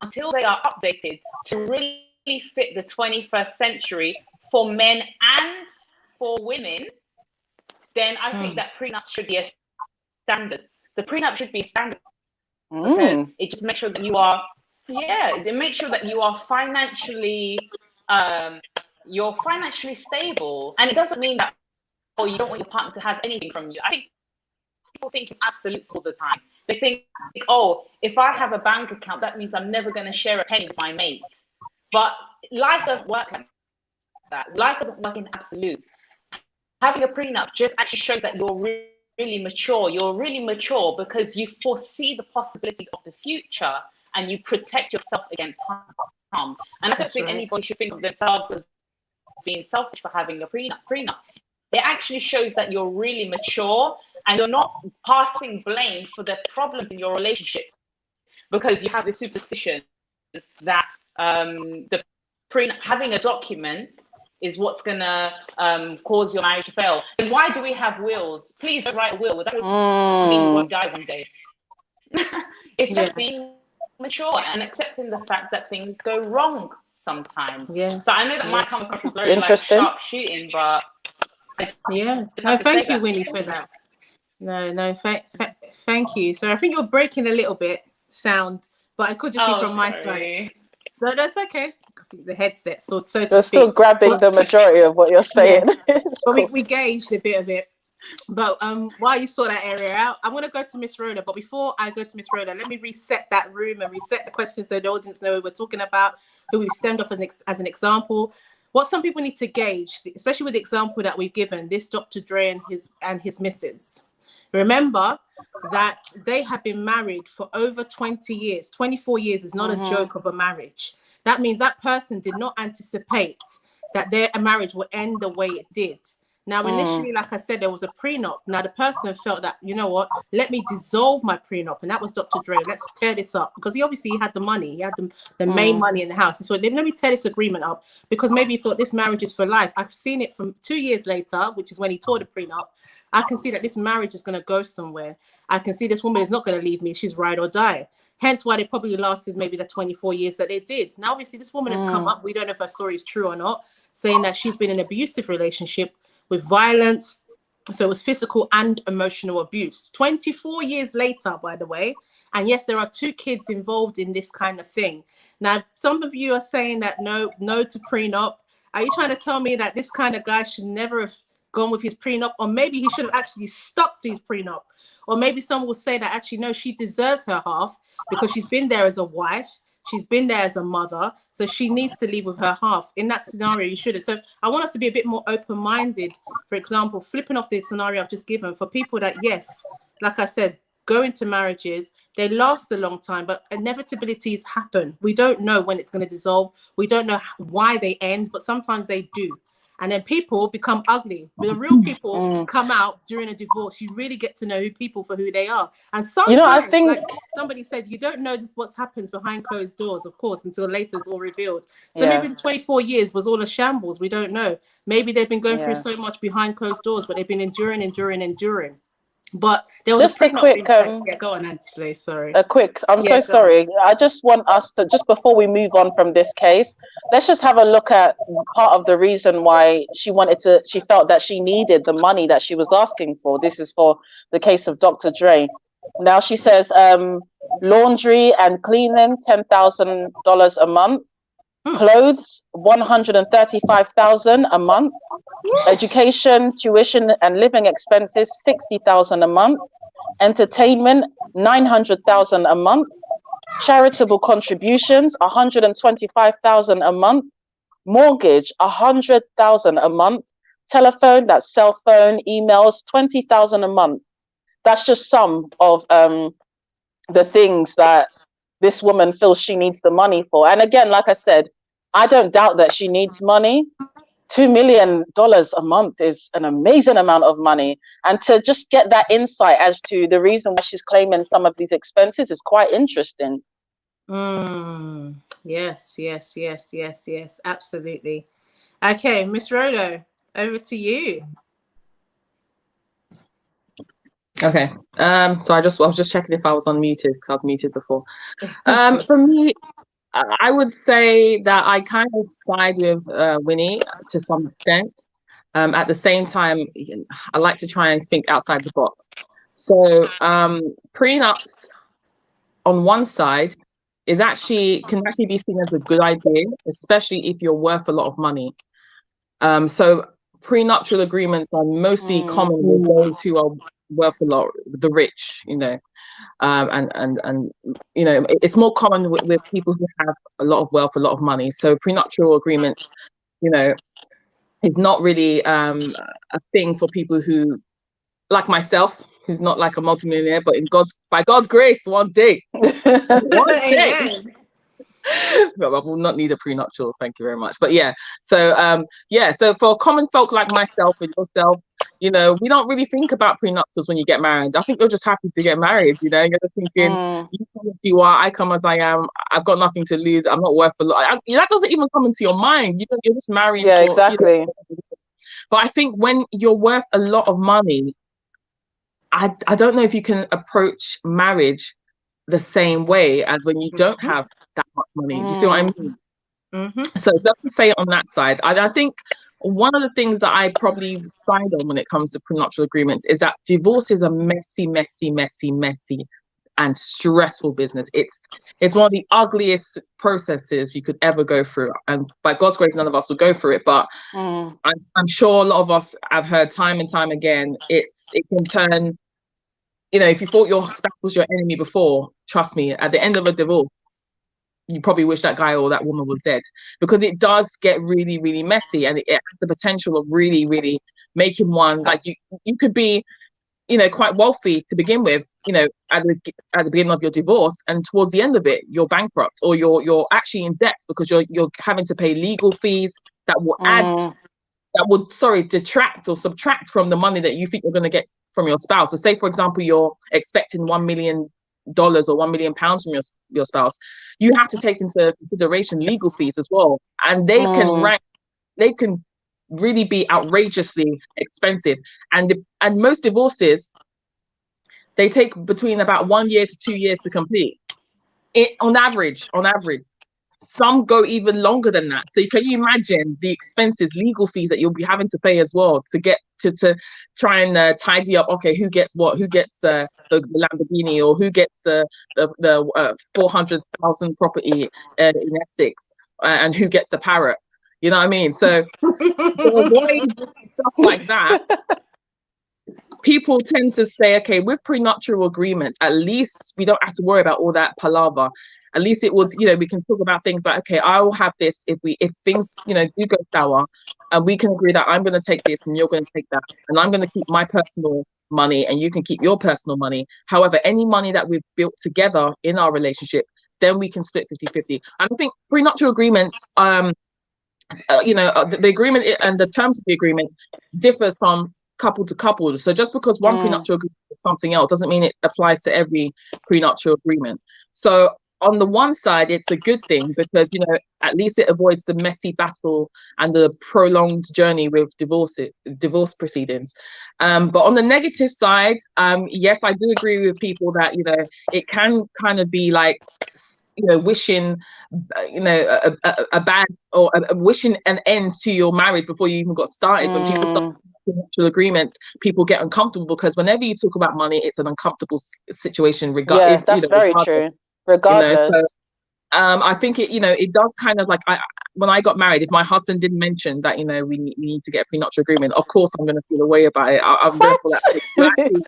until they are updated to really fit the 21st century for men and for women, then I think that prenup should be a standard. The prenup should be standard. Because it just makes sure that you are, it makes sure that you are financially, you're financially stable. And it doesn't mean that, oh, you don't want your partner to have anything from you. I think people think in absolutes all the time. They think, oh, if I have a bank account, that means I'm never going to share a penny with my mates. But life doesn't work like that. Life doesn't work in absolutes. Having a prenup just actually shows that you're really mature. You're really mature because you foresee the possibilities of the future and you protect yourself against harm. And I don't think anybody should think of themselves as being selfish for having a prenup. It actually shows that you're really mature and you're not passing blame for the problems in your relationship because you have this superstition that the prenup, having a document, is what's gonna cause your marriage to fail. And why do we have wills? Please don't write a will. That would mean you won't die one day. It's Yes. just being mature and accepting the fact that things go wrong sometimes. Yeah. So I know that might come across as very like Interesting. sharp shooting, but Yeah. just No, have to thank say you, that. Winnie, for that. No, thank you. So I think you're breaking a little bit sound, but it could just be Oh, from my side. sorry. No, that's okay. I think the headset, so to You're still speak. grabbing But- the majority of what you're saying. Yes. It's But cool. we gauged a bit of it. But while you sort that area out, I want to go to Miss Rhoda. But before I go to Miss Rhoda, let me reset that room and reset the questions so the audience know who we're talking about, who we stemmed off as an example. What some people need to gauge, especially with the example that we've given, this Dr. Dre and his missus. Remember that they have been married for over 20 years. 24 years is not a joke of a marriage. That means that person did not anticipate that their marriage would end the way it did. Now, initially, like I said, there was a prenup. Now, the person felt that, you know what, let me dissolve my prenup. And that was Dr. Dre. Let's tear this up. Because he obviously had the money. He had the main money in the house. And so let me tear this agreement up. Because maybe he thought this marriage is for life. I've seen it from 2 years later, which is when he tore the prenup. I can see that this marriage is going to go somewhere. I can see this woman is not going to leave me. She's ride or die. Hence why they probably lasted maybe the 24 years that they did. Now, obviously, this woman has come up. We don't know if her story is true or not, saying that she's been in an abusive relationship with violence. So it was physical and emotional abuse. 24 years later, by the way. And yes, there are 2 kids involved in this kind of thing. Now, some of you are saying that no to prenup. Are you trying to tell me that this kind of guy should never have gone with his prenup? Or maybe he should have actually stuck to his prenup? Or maybe someone will say that actually, no, she deserves her half because she's been there as a wife. She's been there as a mother, so she needs to leave with her half. In that scenario, you shouldn't. So I want us to be a bit more open-minded. For example, flipping off the scenario I've just given for people that, yes, like I said, go into marriages, they last a long time, but inevitabilities happen. We don't know when it's going to dissolve. We don't know why they end, but sometimes they do. And then people become ugly. The real people come out during a divorce. You really get to know people for who they are. And sometimes, I think, like somebody said, you don't know what happens behind closed doors, of course, until later it's all revealed. So maybe the 24 years was all a shambles. We don't know. Maybe they've been going through so much behind closed doors, but they've been enduring. But there was just a a quick, yeah, go on, Ansley, sorry. I'm so sorry. I just want us to, just before we move on from this case, let's just have a look at part of the reason why she felt that she needed the money that she was asking for. This is for the case of Dr. Dre. Now she says laundry and cleaning, $10,000 a month. Clothes, $135,000 a month. Education, tuition and living expenses, $60,000 a month. Entertainment, $900,000 a month. Charitable contributions, $125,000 a month. Mortgage, $100,000 a month. Telephone, that's cell phone, emails, $20,000 a month. That's just some of the things that this woman feels she needs the money for. And again, like I said, I don't doubt that she needs money. $2 million a month is an amazing amount of money. And to just get that insight as to the reason why she's claiming some of these expenses is quite interesting. Yes, absolutely. Okay, Miss Rhoda, over to you. Okay. So I was just checking if I was unmuted because I was muted before. For me, I would say that I kind of side with Winnie to some extent. At the same time, I like to try and think outside the box. So prenups on one side can actually be seen as a good idea, especially if you're worth a lot of money. So prenuptial agreements are mostly common with those who are worth a lot, the rich, and it's more common with people who have a lot of wealth, a lot of money. So prenuptial agreements, is not really a thing for people who, like myself, who's not like a multimillionaire, but by God's grace, one day. I will not need a prenuptial, thank you very much. But so for common folk like myself and yourself, we don't really think about prenuptials when you get married. I think you're just happy to get married, you're just thinking, you come as you are, I come as I am, I've got nothing to lose, I'm not worth a lot. That doesn't even come into your mind. You're just married. Yeah, exactly. But I think when you're worth a lot of money, I don't know if you can approach marriage the same way as when you don't have that much money. Do you see what I mean? Mm-hmm. So just to say it on that side, I think one of the things that I probably side on when it comes to prenuptial agreements is that divorce is a messy and stressful business. It's one of the ugliest processes you could ever go through, and by God's grace, none of us will go through it. But I'm sure a lot of us have heard time and time again. It can turn, you know, if you thought your spouse was your enemy before, trust me, at the end of a divorce, you probably wish that guy or that woman was dead, because it does get really, really messy, and it has the potential of really, really making one, like, you could be, you know, quite wealthy to begin with, you know, at the beginning of your divorce, and towards the end of it, you're bankrupt, or you're actually in debt because you're having to pay legal fees that will detract or subtract from the money that you think you're going to get from your spouse. So say, for example, you're expecting $1 million or £1 million from your spouse, you have to take into consideration legal fees as well, and they can really be outrageously expensive. And most divorces, they take between about 1 year to 2 years to complete. On average. Some go even longer than that. So can you imagine the expenses, legal fees that you'll be having to pay as well to get to try and tidy up, okay, who gets what, who gets the Lamborghini, or who gets the 400,000 property in Essex, and who gets the parrot, you know what I mean? So to avoid stuff like that, people tend to say, okay, with prenuptial agreements, at least we don't have to worry about all that palaver. At least it would, you know, we can talk about things like, okay, I will have this if things, you know, do go sour, and we can agree that I'm going to take this and you're going to take that, and I'm going to keep my personal money and you can keep your personal money. However, any money that we've built together in our relationship, then we can split 50-50. And I think prenuptial agreements, you know, the agreement and the terms of the agreement differs from couple to couple. So just because one prenuptial agreement is something else doesn't mean it applies to every prenuptial agreement. So on the one side, it's a good thing because, you know, at least it avoids the messy battle and the prolonged journey with divorce proceedings. But on the negative side, yes, I do agree with people that, you know, it can kind of be like, you know, wishing, you know, a bad, or wishing an end to your marriage before you even got started. When people start prenuptial agreements, people get uncomfortable because whenever you talk about money, it's an uncomfortable situation. Yeah, that's very true. Regardless. You know, so I think it, you know, it does kind of like, when I got married, if my husband didn't mention that, you know, we need to get a prenuptial agreement, of course I'm going to feel a way about it. I'm going for that.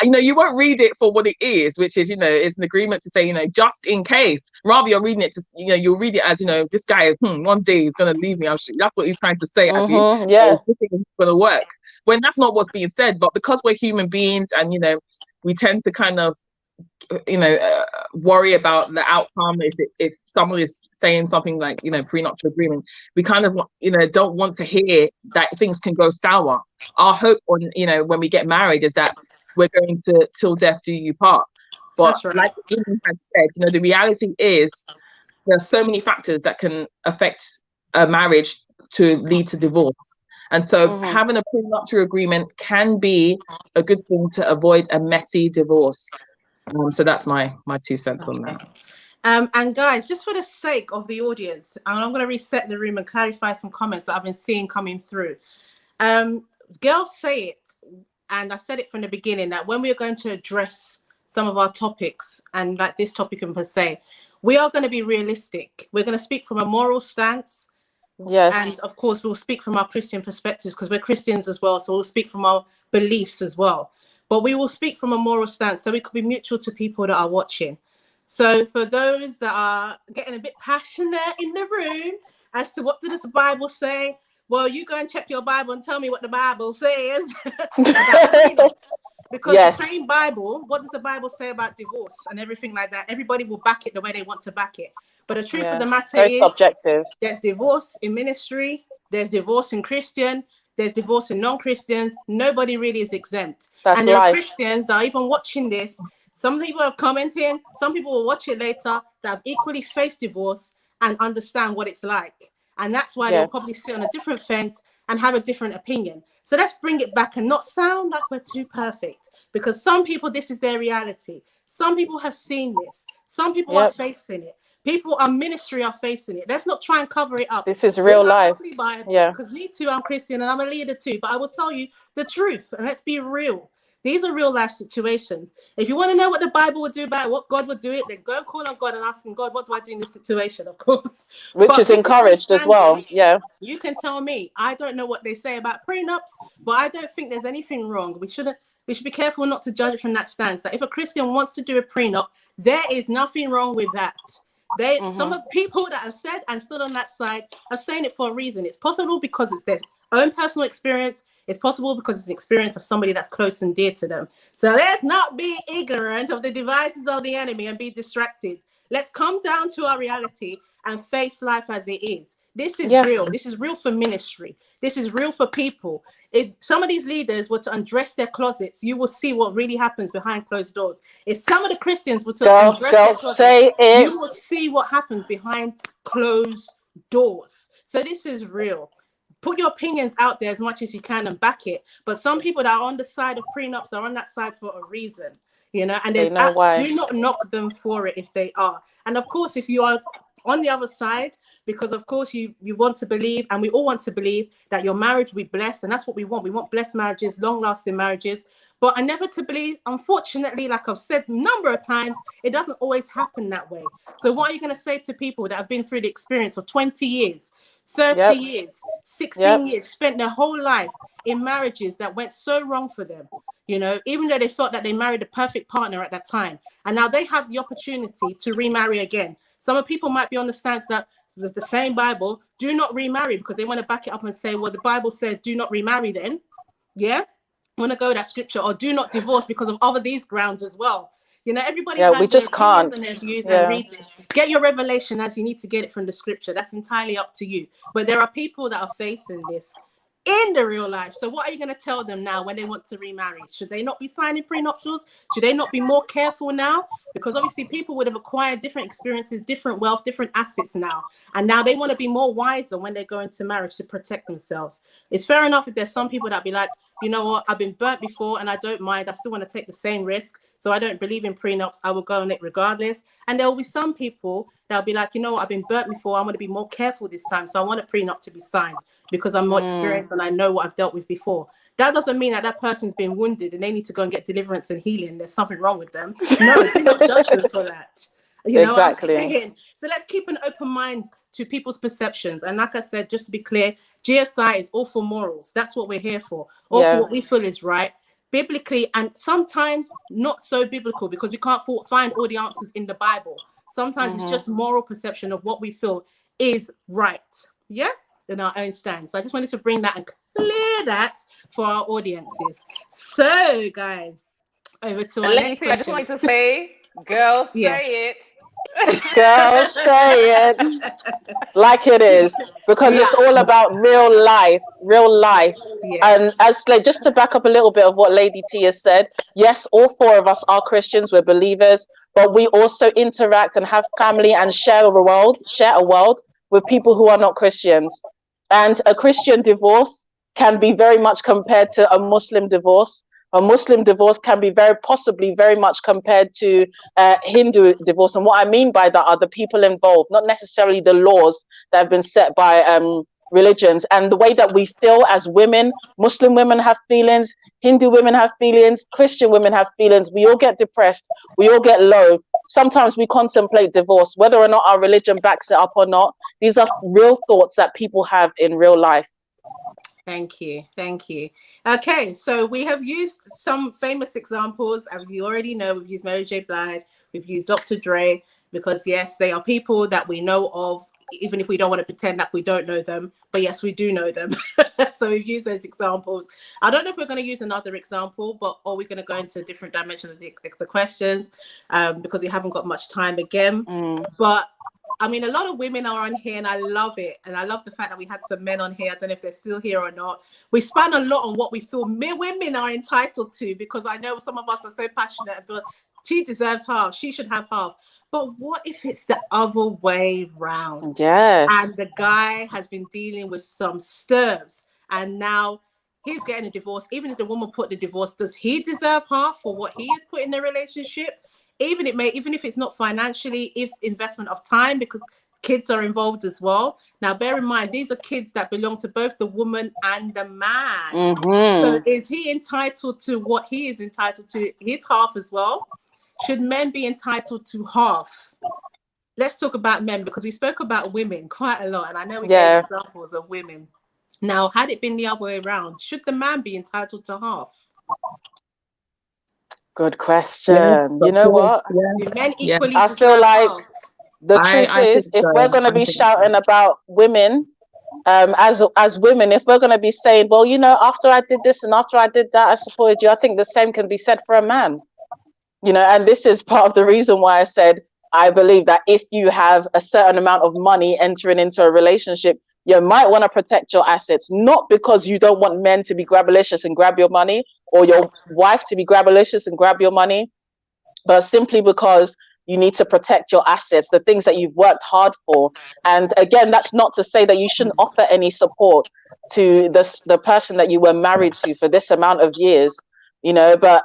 You know, you won't read it for what it is, which is, you know, it's an agreement to say, you know, just in case. Rather, you're reading it to, you know, you'll read it as, you know, this guy, one day he's going to leave me. I'm sure that's what he's trying to say. Yeah, this thing is going to work. When that's not what's being said, but because we're human beings, and, you know, we tend to kind of, you know, worry about the outcome. If someone is saying something like, you know, prenuptial agreement, we kind of, you know, don't want to hear that things can go sour. Our hope on, you know, when we get married is that we're going to till death do you part. But That's right. like the woman had said, you know, the reality is there are so many factors that can affect a marriage to lead to divorce. And so having a prenuptial agreement can be a good thing to avoid a messy divorce. So that's my 2 cents on that. And guys, just for the sake of the audience, and I'm going to reset the room and clarify some comments that I've been seeing coming through. Girls say it, and I said it from the beginning, that when we're going to address some of our topics, and like this topic in per se, we are going to be realistic. We're going to speak from a moral stance. Yes. And of course, we'll speak from our Christian perspectives because we're Christians as well. So we'll speak from our beliefs as well. But we will speak from a moral stance, so it could be mutual to people that are watching. So for those that are getting a bit passionate in the room as to what does the Bible say, well, you go and check your Bible and tell me what the Bible says about prenups. Because the same Bible, what does the Bible say about divorce and everything like that? Everybody will back it the way they want to back it. But the truth of the matter is, subjective. There's divorce in ministry, there's divorce in Christian, there's divorce in non-Christians. Nobody really is exempt. And there are Christians that are even watching this. Some people are commenting, some people will watch it later that have equally faced divorce and understand what it's like. And that's why they'll probably sit on a different fence and have a different opinion. So let's bring it back and not sound like we're too perfect, because some people, this is their reality. Some people have seen this. Some people are facing it. People on ministry are facing it. Let's not try and cover it up. This is real life. Yeah. Because me too, I'm Christian and I'm a leader too. But I will tell you the truth, and let's be real. These are real life situations. If you want to know what the Bible would do about it, what God would do it, then go and call on God and ask him, God, what do I do in this situation? Of course. Which is encouraged as well. Yeah. You can tell me. I don't know what they say about prenups, but I don't think there's anything wrong. We should be careful not to judge it from that stance. That if a Christian wants to do a prenup, there is nothing wrong with that. Some of the people that have said and stood on that side are saying it for a reason. It's possible because it's their own personal experience. It's possible because it's an experience of somebody that's close and dear to them. So let's not be ignorant of the devices of the enemy and be distracted. Let's come down to our reality and face life as it is. This is real. This is real for ministry. This is real for people. If some of these leaders were to undress their closets, you will see what really happens behind closed doors. If some of the Christians were to undress their closets, you will see what happens behind closed doors. So this is real. Put your opinions out there as much as you can and back it. But some people that are on the side of prenups are on that side for a reason, and there's do not knock them for it if they are. And of course, if you are on the other side, because of course you want to believe, and we all want to believe, that your marriage will be blessed, and that's what we want. We want blessed marriages, long-lasting marriages. But inevitably, unfortunately, like I've said a number of times, it doesn't always happen that way. So what are you going to say to people that have been through the experience of 20 years, 30 years, 16 years, spent their whole life in marriages that went so wrong for them, even though they felt that they married the perfect partner at that time, and now they have the opportunity to remarry again. Some of people might be on the stance that there's the same Bible, do not remarry, because they want to back it up and say, well, the Bible says do not remarry then. Yeah, want to go with that scripture, or do not divorce because of other these grounds as well. Everybody has we just can't. And their views and read it. Get your revelation as you need to get it from the scripture. That's entirely up to you. But there are people that are facing this in the real life. So what are you going to tell them now when they want to remarry? Should they not be signing prenuptials? Should they not be more careful now? Because obviously people would have acquired different experiences, different wealth, different assets now. And now they want to be more wiser when they go into marriage to protect themselves. It's fair enough if there's some people that be like, you know what, I've been burnt before and I don't mind. I still want to take the same risk. So I don't believe in prenups. I will go on it regardless. And there will be some people that'll be like, you know what, I've been burnt before. I'm going to be more careful this time. So I want a prenup to be signed because I'm more experienced and I know what I've dealt with before. That doesn't mean that that person's been wounded and they need to go and get deliverance and healing. There's something wrong with them. No, do not judge them for that. You know what I'm saying? So let's keep an open mind to people's perceptions. And like I said, just to be clear, GSI is all for morals. That's what we're here for. All for what we feel is right, biblically, and sometimes not so biblical, because we can't find all the answers in the Bible. Sometimes it's just moral perception of what we feel is right. Yeah? In our own stance. So I just wanted to bring that and clear that for our audiences. So, guys, over to our next question. I just wanted to say, girls, say it. Girls, say it like it is, because it's all about real life. And as just to back up a little bit of what Lady T has said, yes, all four of us are Christians, we're believers, but we also interact and have family and share a world with people who are not Christians. And a Christian divorce can be very much compared to a Muslim divorce. A Muslim divorce can be very much compared to Hindu divorce. And what I mean by that are the people involved, not necessarily the laws that have been set by religions. And the way that we feel as women, Muslim women have feelings, Hindu women have feelings, Christian women have feelings. We all get depressed. We all get low. Sometimes we contemplate divorce, whether or not our religion backs it up or not. These are real thoughts that people have in real life. Thank you. Okay, so we have used some famous examples, as you already know. We've used Mary J. Blige, we've used Dr. Dre, because yes, they are people that we know of, even if we don't want to pretend that we don't know them. But yes, we do know them. So we've used those examples. I don't know if we're going to use another example, or we're going to go into a different dimension of the questions, because we haven't got much time again. But I mean, a lot of women are on here and I love it. And I love the fact that we had some men on here. I don't know if they're still here or not. We span a lot on what we feel women are entitled to, because I know some of us are so passionate and feel she deserves half, she should have half. But what if it's the other way round? Yes. And the guy has been dealing with some stirps and now he's getting a divorce. Even if the woman put the divorce, does he deserve half for what he has put in the relationship? Even if it's not financially, it's investment of time, because kids are involved as well. Now, bear in mind, these are kids that belong to both the woman and the man. So is he entitled to what he is entitled to, his half as well? Should men be entitled to half? Let's talk about men, because we spoke about women quite a lot, and I know we gave examples of women. Now, had it been the other way around, should the man be entitled to half? Good question. You know what? Do men equally I feel like half? the truth is, if we're going to be shouting about women, as women, if we're going to be saying, well, you know, after I did this and after I did that, I supported you, I think the same can be said for a man. You know, and this is part of the reason why I said I believe that if you have a certain amount of money entering into a relationship, you might want to protect your assets, not because you don't want men to be grabalicious and grab your money, or your wife to be grabalicious and grab your money, but simply because you need to protect your assets, the things that you've worked hard for. And again, that's not to say that you shouldn't offer any support to the person that you were married to for this amount of years, you know, but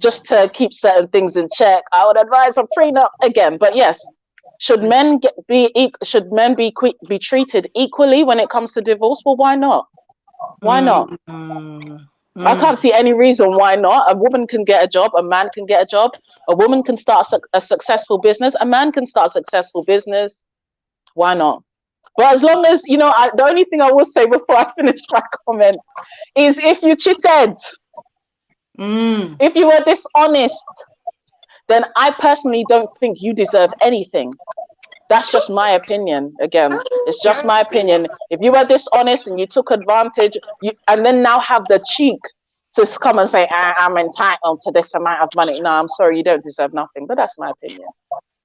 just to keep certain things in check, I would advise a prenup again. But yes, should men be treated equally when it comes to divorce? Well, why not? Why not? I can't see any reason why not. A woman can get a job, a man can get a job, a woman can start a successful business, a man can start a successful business. Why not? But as long as, you know, the only thing I will say before I finish my comment is, if you cheated, if you were dishonest, then I personally don't think you deserve anything. That's just my opinion. Again, it's just my opinion. If you were dishonest and you took advantage, and then now have the cheek to come and say, I'm entitled to this amount of money. No, I'm sorry, you don't deserve nothing. But that's my opinion.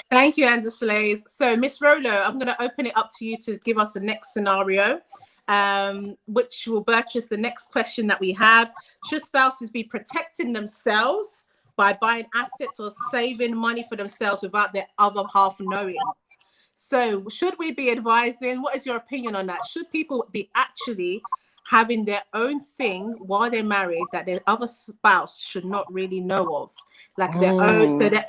Thank you, Andy Slays. So, Miss Rolo, I'm going to open it up to you to give us the next scenario, which will buttress the next question that we have. Should spouses be protecting themselves by buying assets or saving money for themselves without their other half knowing? So should we be advising, what is your opinion on that? Should people be actually having their own thing while they're married that their other spouse should not really know of? Like their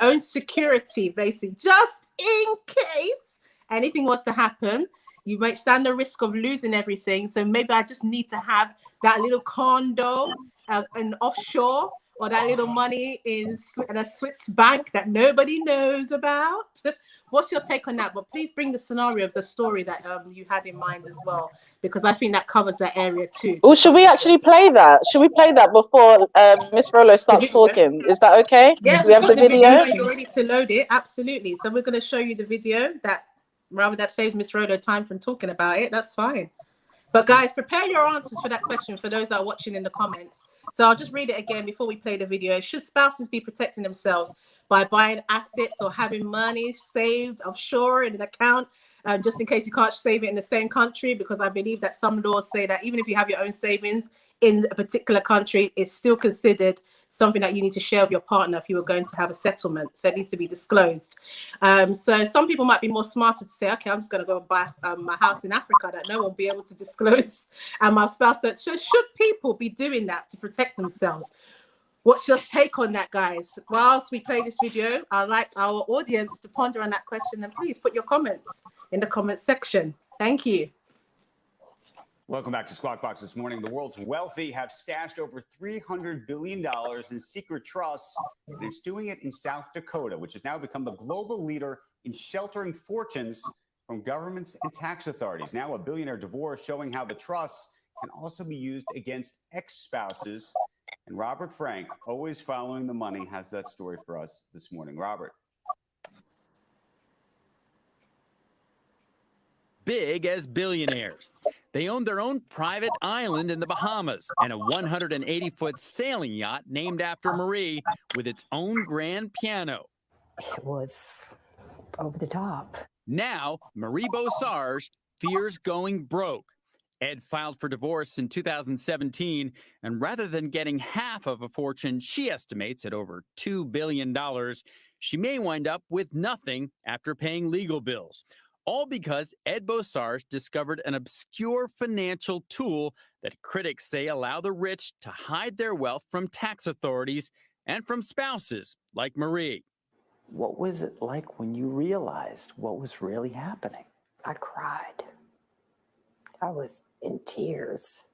own security, basically, just in case anything was to happen, you might stand the risk of losing everything. So maybe I just need to have that little condo and offshore, or that little money in a Swiss bank that nobody knows about. What's your take on that? But please bring the scenario of the story that you had in mind as well, because I think that covers that area too. Oh, should we actually play that? Should we play that before Miss Rolo starts talking? Is that okay? Yes, we have the video. You're ready to load it. Absolutely. So we're going to show you the video that saves Miss Rolo time from talking about it. That's fine. But guys, prepare your answers for that question for those that are watching in the comments. So I'll just read it again before we play the video. Should spouses be protecting themselves by buying assets or having money saved offshore in an account, just in case you can't save it in the same country? Because I believe that some laws say that even if you have your own savings in a particular country, it's still considered something that you need to share with your partner if you were going to have a settlement. So it needs to be disclosed. So some people might be more smarter to say, okay, I'm just going to go and buy my house in Africa that no one will be able to disclose. And my spouse, so should people be doing that to protect themselves? What's your take on that, guys? Whilst we play this video, I'd like our audience to ponder on that question, and please put your comments in the comment section. Thank you. Welcome back to Squawk Box this morning. The world's wealthy have stashed over $300 billion in secret trusts, and it's doing it in South Dakota, which has now become the global leader in sheltering fortunes from governments and tax authorities. Now a billionaire divorce showing how the trusts can also be used against ex-spouses. And Robert Frank, always following the money, has that story for us this morning. Robert. Big as billionaires. They own their own private island in the Bahamas and a 180-foot sailing yacht named after Marie with its own grand piano. It was over the top. Now, Marie Beausarge fears going broke. Ed filed for divorce in 2017, and rather than getting half of a fortune she estimates at over $2 billion, she may wind up with nothing after paying legal bills. All because Ed Bosarge discovered an obscure financial tool that critics say allow the rich to hide their wealth from tax authorities and from spouses like Marie. What was it like when you realized what was really happening? I cried. I was in tears.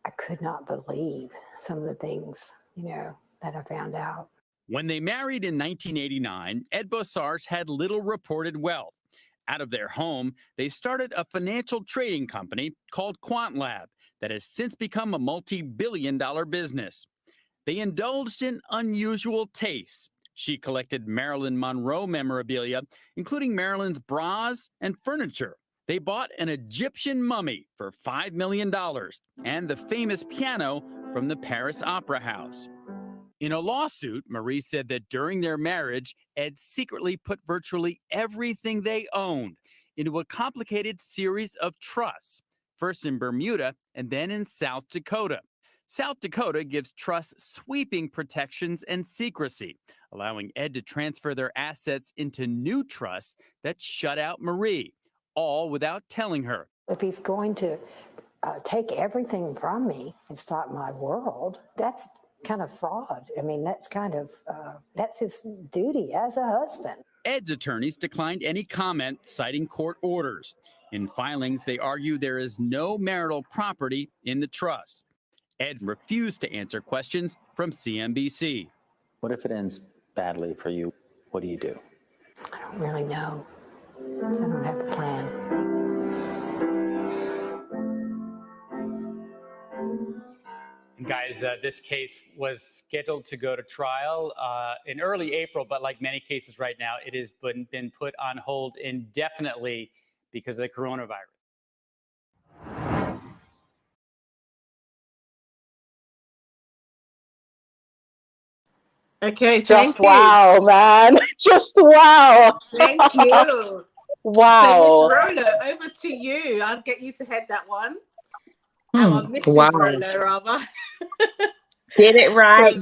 I could not believe some of the things, that I found out. When they married in 1989, Ed Bosarge had little reported wealth. Out of their home, they started a financial trading company called QuantLab that has since become a multi-billion-dollar business. They indulged in unusual tastes. She collected Marilyn Monroe memorabilia, including Marilyn's bras and furniture. They bought an Egyptian mummy for $5 million and the famous piano from the Paris Opera House. In a lawsuit, Marie said that during their marriage, Ed secretly put virtually everything they owned into a complicated series of trusts, first in Bermuda and then in South Dakota. South Dakota gives trusts sweeping protections and secrecy, allowing Ed to transfer their assets into new trusts that shut out Marie, all without telling her. If he's going to take everything from me and stop my world, that's kind of fraud. I mean, that's his duty as a husband. Ed's attorneys declined any comment, citing court orders. In filings, they argue there is no marital property in the trust. Ed refused to answer questions from CNBC. What if it ends badly for you? What do you do? I don't really know. I don't have a plan. Guys, this case was scheduled to go to trial in early April, but like many cases right now, it has been put on hold indefinitely because of the coronavirus. Okay, Just wow, man. Just wow. Thank you. Wow. So, Miss Rolo, over to you. I'll get you to head that one. Mrs. Wow. Rolo, rather. Get it right.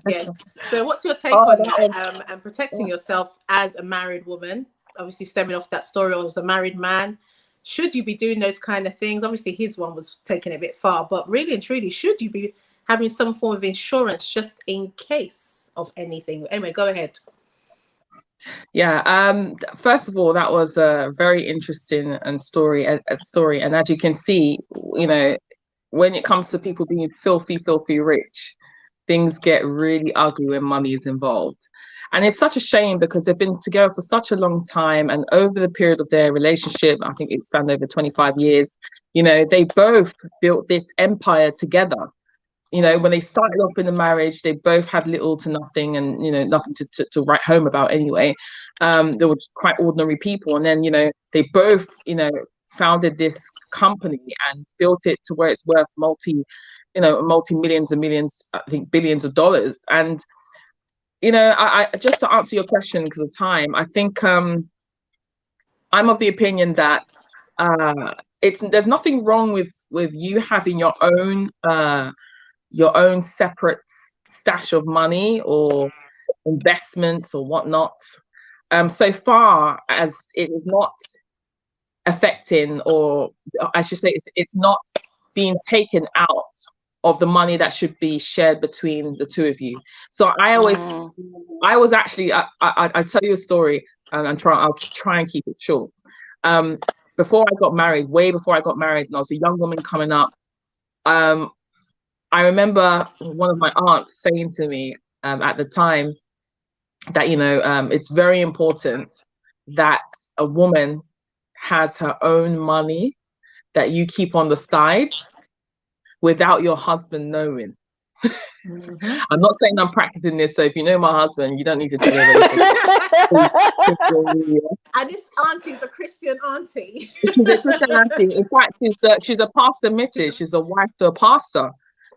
Yes. So what's your take on that and protecting yourself as a married woman? Obviously stemming off that story of a married man. Should you be doing those kind of things? Obviously his one was taken a bit far, but really and truly, should you be having some form of insurance just in case of anything? Anyway, go ahead. Yeah. First of all, that was a very interesting story. And as you can see, when it comes to people being filthy rich, things get really ugly when money is involved. And it's such a shame because they've been together for such a long time. And over the period of their relationship, I think it spanned over 25 years, they both built this empire together. When they started off in the marriage, they both had little to nothing and, nothing to write home about anyway. They were quite ordinary people. And then, they both, founded this company and built it to where it's worth multi-millions and millions, I think billions of dollars. And, I just to answer your question because of time, I think I'm of the opinion that there's nothing wrong with you having your own separate stash of money or investments or whatnot, so far as it is not affecting, or I should say it's not being taken out of the money that should be shared between the two of you. So I was actually, I tell you a story and I'll try and keep it short. Before I got married, way before I got married, and I was a young woman coming up, I remember one of my aunts saying to me at the time that, it's very important that a woman has her own money that you keep on the side without your husband knowing. Mm-hmm. I'm not saying I'm practicing this, so if you know my husband, you don't need to tell everything. And this auntie is a Christian auntie. She's a Christian auntie. In fact, she's a pastor missus. She's a wife to a pastor.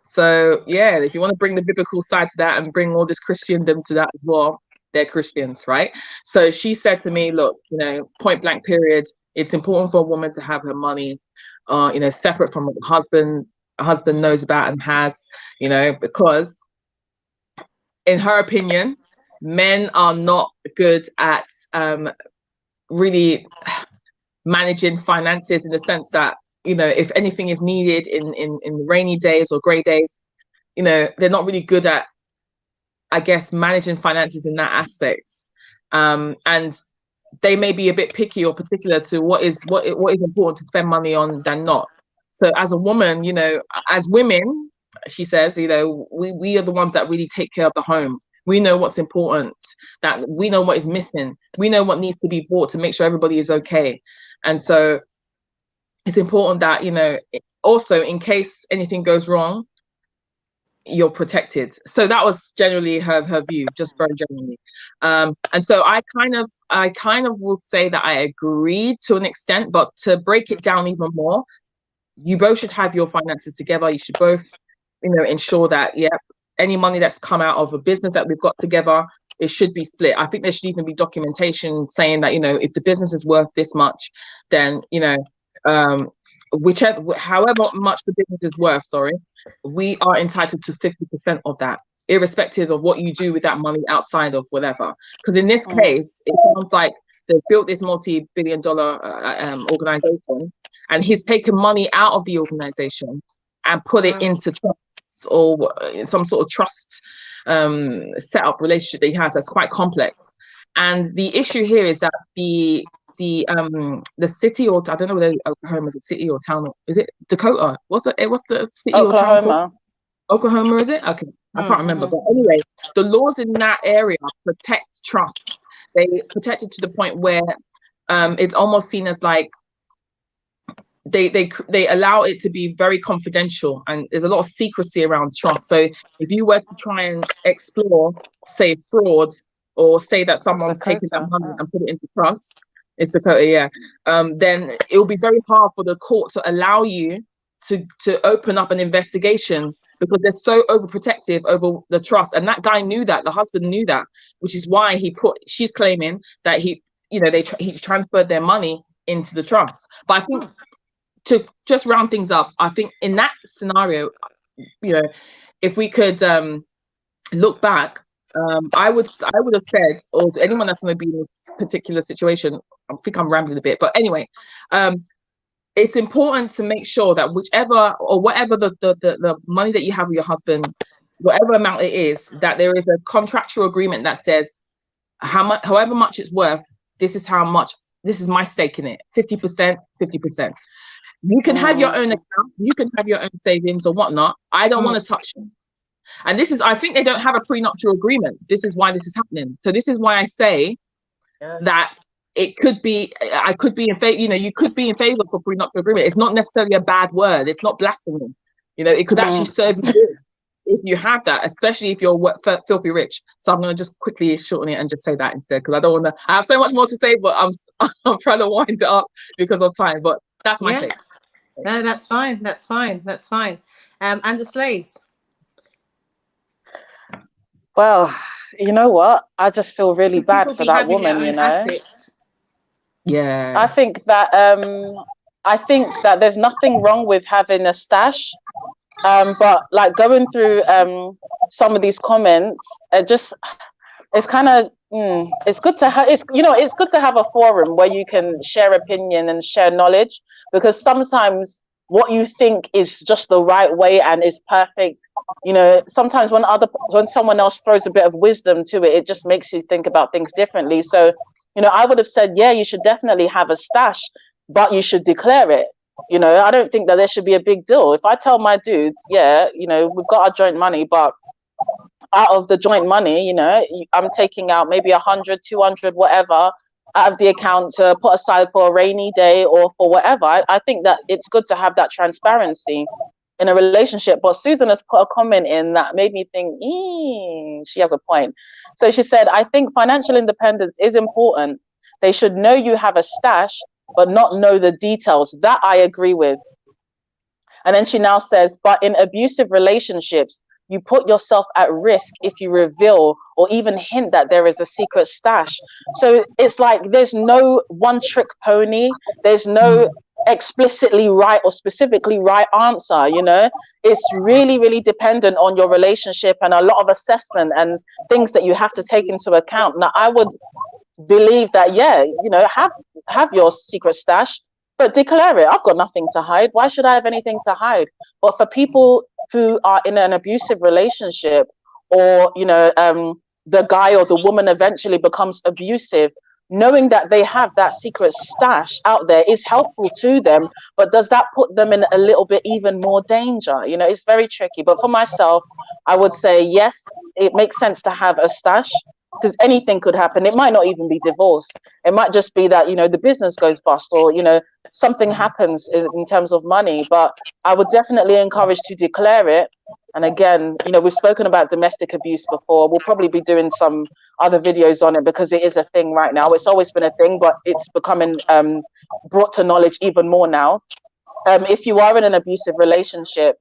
So yeah, if you want to bring the biblical side to that and bring all this Christendom to that as well, they're Christians, right? So she said to me, look, point blank period, it's important for a woman to have her money, separate from what the husband knows about and has, because in her opinion, men are not good at really managing finances, in the sense that, you know, if anything is needed in rainy days or grey days, you know, they're not really good at, I guess, managing finances in that aspect. And they may be a bit picky or particular to what is important to spend money on than not. So as a woman, you know, as women, she says, you know, we are the ones that really take care of the home. We know what's important, that we know what is missing. We know what needs to be bought to make sure everybody is okay. And so it's important that, you know, also in case anything goes wrong, you're protected. So that was generally her view, just very generally. And so I kind of will say that I agreed to an extent, but to break it down even more, you both should have your finances together. You should both, you know, ensure that, any money that's come out of a business that we've got together, it should be split. I think there should even be documentation saying that, you know, if the business is worth this much, then, you know, however much the business is worth, we are entitled to 50% of that, irrespective of what you do with that money outside of whatever. Because in this case, it sounds like they've built this multi-billion-dollar organization, and he's taken money out of the organization and put it into trusts or some sort of trust setup relationship that he has that's quite complex. And the issue here is that the city, or I don't know whether Oklahoma is a city or town, is it Dakota? What's the city or town called? Oklahoma, is it? Okay, I can't remember. But anyway, the laws in that area protect trusts. They protect it to the point where it's almost seen as like they allow it to be very confidential, and there's a lot of secrecy around trust. So if you were to try and explore, say, fraud, or say that someone's taken that money and put it into trust, it's Dakota, then it will be very hard for the court to allow you to open up an investigation, because they're so overprotective over the trust. And that guy knew that, the husband knew that, which is why she's claiming that he transferred their money into the trust. But I think, to just round things up, I think in that scenario, you know, if we could look back, I would have said, or anyone that's going to be in this particular situation, I think I'm rambling a bit, but anyway, it's important to make sure that whichever or whatever the money that you have with your husband, whatever amount it is, that there is a contractual agreement that says however much it's worth, this is my stake in it, 50%, 50%. You can have your own account, you can have your own savings or whatnot. I don't want to touch them. And I think they don't have a prenuptial agreement. This is why this is happening. So this is why I say that I could be in favor, you know, you could be in favor of a prenuptial agreement. It's not necessarily a bad word. It's not blasphemy. You know, it could actually serve you good if you have that, especially if you're filthy rich. So I'm going to just quickly shorten it and just say that instead, because I don't want to, I have so much more to say, but I'm trying to wind it up because of time. But that's my take. No, that's fine. That's fine. That's fine. And the Slays. Well, you know what? I just feel really bad for that woman, you know. Assets. Yeah. I think that there's nothing wrong with having a stash. But like going through some of these comments, it's kind of it's good to have it's good to have a forum where you can share opinion and share knowledge, because sometimes what you think is just the right way and is perfect, you know, sometimes when someone else throws a bit of wisdom to it, it just makes you think about things differently. So, you know, I would have said, yeah, you should definitely have a stash, but you should declare it. You know, I don't think that there should be a big deal. If I tell my dude, yeah, you know, we've got our joint money, but out of the joint money, you know, I'm taking out maybe 100, 200, whatever, out of the account to put aside for a rainy day or for whatever. I think that it's good to have that transparency in a relationship. But Susan has put a comment in that made me think, she has a point. So she said, I think financial independence is important. They should know you have a stash, but not know the details. That I agree with. And then she now says, but in abusive relationships, you put yourself at risk if you reveal or even hint that there is a secret stash. So it's like there's no one trick pony. There's no explicitly right or specifically right answer. You know, it's really, really dependent on your relationship and a lot of assessment and things that you have to take into account. Now, I would believe that, yeah, you know, have your secret stash, but declare it. I've got nothing to hide. Why should I have anything to hide? But for people who are in an abusive relationship, or, you know, the guy or the woman eventually becomes abusive, knowing that they have that secret stash out there is helpful to them, but does that put them in a little bit even more danger? You know, it's very tricky. But for myself, I would say, yes, it makes sense to have a stash, because anything could happen. It might not even be divorce. It might just be that, you know, the business goes bust, or, you know, something happens in terms of money. But I would definitely encourage to declare it. And again, you know, we've spoken about domestic abuse before. We'll probably be doing some other videos on it, because it is a thing right now. It's always been a thing, but it's becoming brought to knowledge even more now. If you are in an abusive relationship,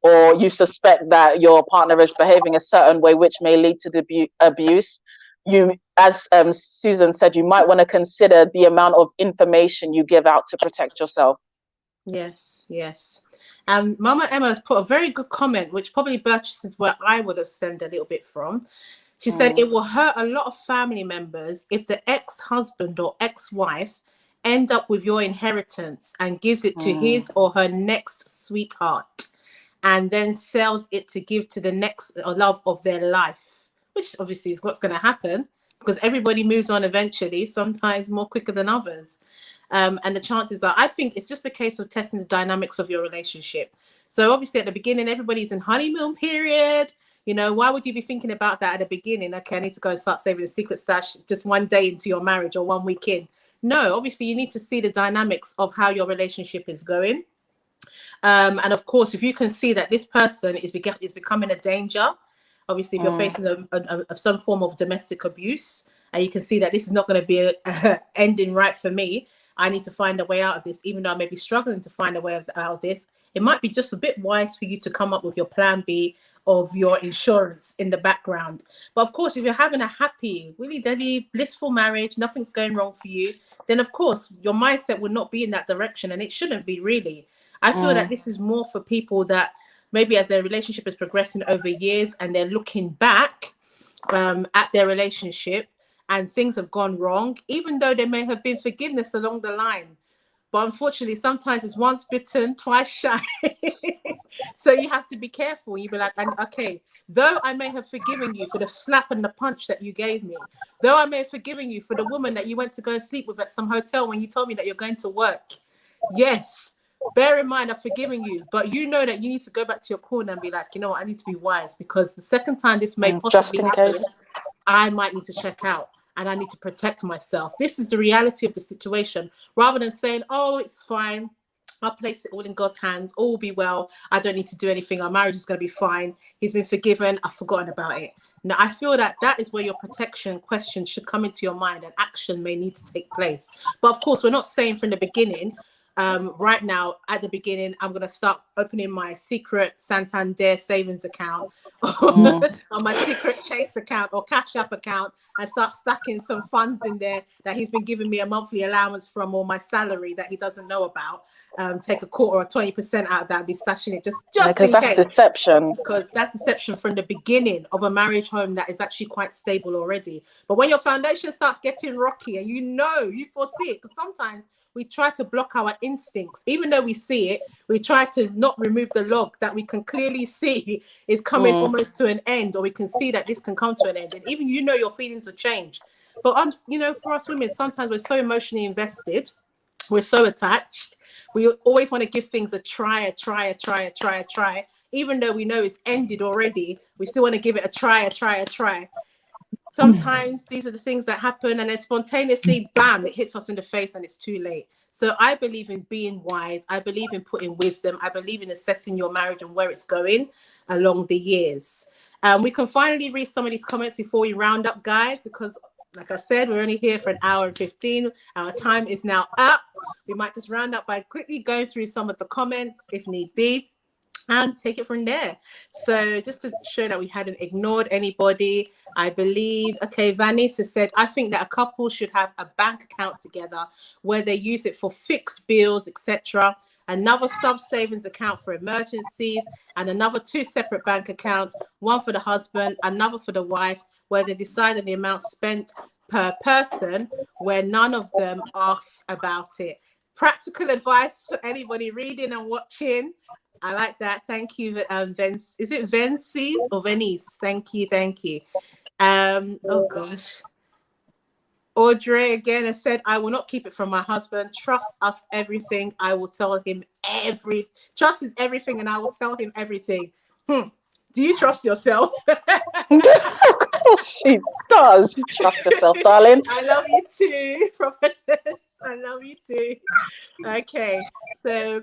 or you suspect that your partner is behaving a certain way which may lead to the abuse, you, as Susan said, you might want to consider the amount of information you give out to protect yourself. Yes, yes. Mama Emma has put a very good comment, which probably buttresses where I would have stemmed a little bit from. She said it will hurt a lot of family members if the ex-husband or ex-wife end up with your inheritance and gives it to his or her next sweetheart, and then sells it to give to the next love of their life, which obviously is what's going to happen, because everybody moves on eventually, sometimes more quicker than others. And the chances are, I think it's just a case of testing the dynamics of your relationship. So obviously at the beginning, everybody's in honeymoon period. You know, why would you be thinking about that at the beginning? Okay, I need to go and start saving a secret stash just one day into your marriage or 1 week in. No, obviously you need to see the dynamics of how your relationship is going. And of course, if you can see that this person is becoming a danger, obviously if you're facing some form of domestic abuse, and you can see that this is not going to be ending right for me, I need to find a way out of this, even though I may be struggling to find a way out of this. It might be just a bit wise for you to come up with your plan B of your insurance in the background. But of course, if you're having a happy, really deadly, blissful marriage, nothing's going wrong for you, then of course your mindset would not be in that direction, and it shouldn't be really. I feel that this is more for people that maybe as their relationship is progressing over years and they're looking back at their relationship and things have gone wrong, even though there may have been forgiveness along the line. But unfortunately, sometimes it's once bitten, twice shy. So you have to be careful. You be like, okay, though I may have forgiven you for the slap and the punch that you gave me, though I may have forgiven you for the woman that you went to go and sleep with at some hotel when you told me that you're going to work. Yes, bear in mind, I've forgiven you, but you know that you need to go back to your corner and be like, you know what, I need to be wise, because the second time this may possibly happen, I might need to check out. And I need to protect myself. This is the reality of the situation. Rather than saying, oh, it's fine, I'll place it all in God's hands, all will be well, I don't need to do anything, our marriage is going to be fine, he's been forgiven, I've forgotten about it. Now, I feel that that is where your protection question should come into your mind, and action may need to take place. But of course, we're not saying from the beginning, right now, at the beginning, I'm going to start opening my secret Santander savings account or my secret Chase account or Cash App account, and start stacking some funds in there that he's been giving me a monthly allowance from, or my salary that he doesn't know about. Take a quarter or 20% out of that and be stashing it just in case. Deception. Because that's deception from the beginning of a marriage home that is actually quite stable already. But when your foundation starts getting rocky and you foresee it, because sometimes we try to block our instincts. Even though we see it, we try to not remove the log that we can clearly see is coming almost to an end, or we can see that this can come to an end. And even your feelings have changed. But, for us women, sometimes we're so emotionally invested. We're so attached. We always want to give things a try. Even though we know it's ended already, we still want to give it a try. Sometimes these are the things that happen, and then spontaneously, bam, it hits us in the face and it's too late. So I believe in being wise. I believe in putting wisdom. I believe in assessing your marriage and where it's going along the years. We can finally read some of these comments before we round up, guys, because like I said, we're only here for 1 hour and 15. Our time is now up. We might just round up by quickly going through some of the comments if need be. and take it from there. So just to show that we hadn't ignored anybody, I believe, okay, Vanessa said, I think that a couple should have a bank account together where they use it for fixed bills, etc., another sub-savings account for emergencies, and another 2 separate bank accounts, one for the husband, another for the wife, where they decide on the amount spent per person, where none of them asks about it. Practical advice for anybody reading and watching. I like that. Thank you, Vence. Is it Vences or Venice? Thank you. Oh gosh. Audrey again has said, I will not keep it from my husband. Trust us everything. I will tell him trust is everything, and I will tell him everything. Do you trust yourself? Of course she does. Trust yourself, darling. I love you too, prophetess. I love you too. Okay, so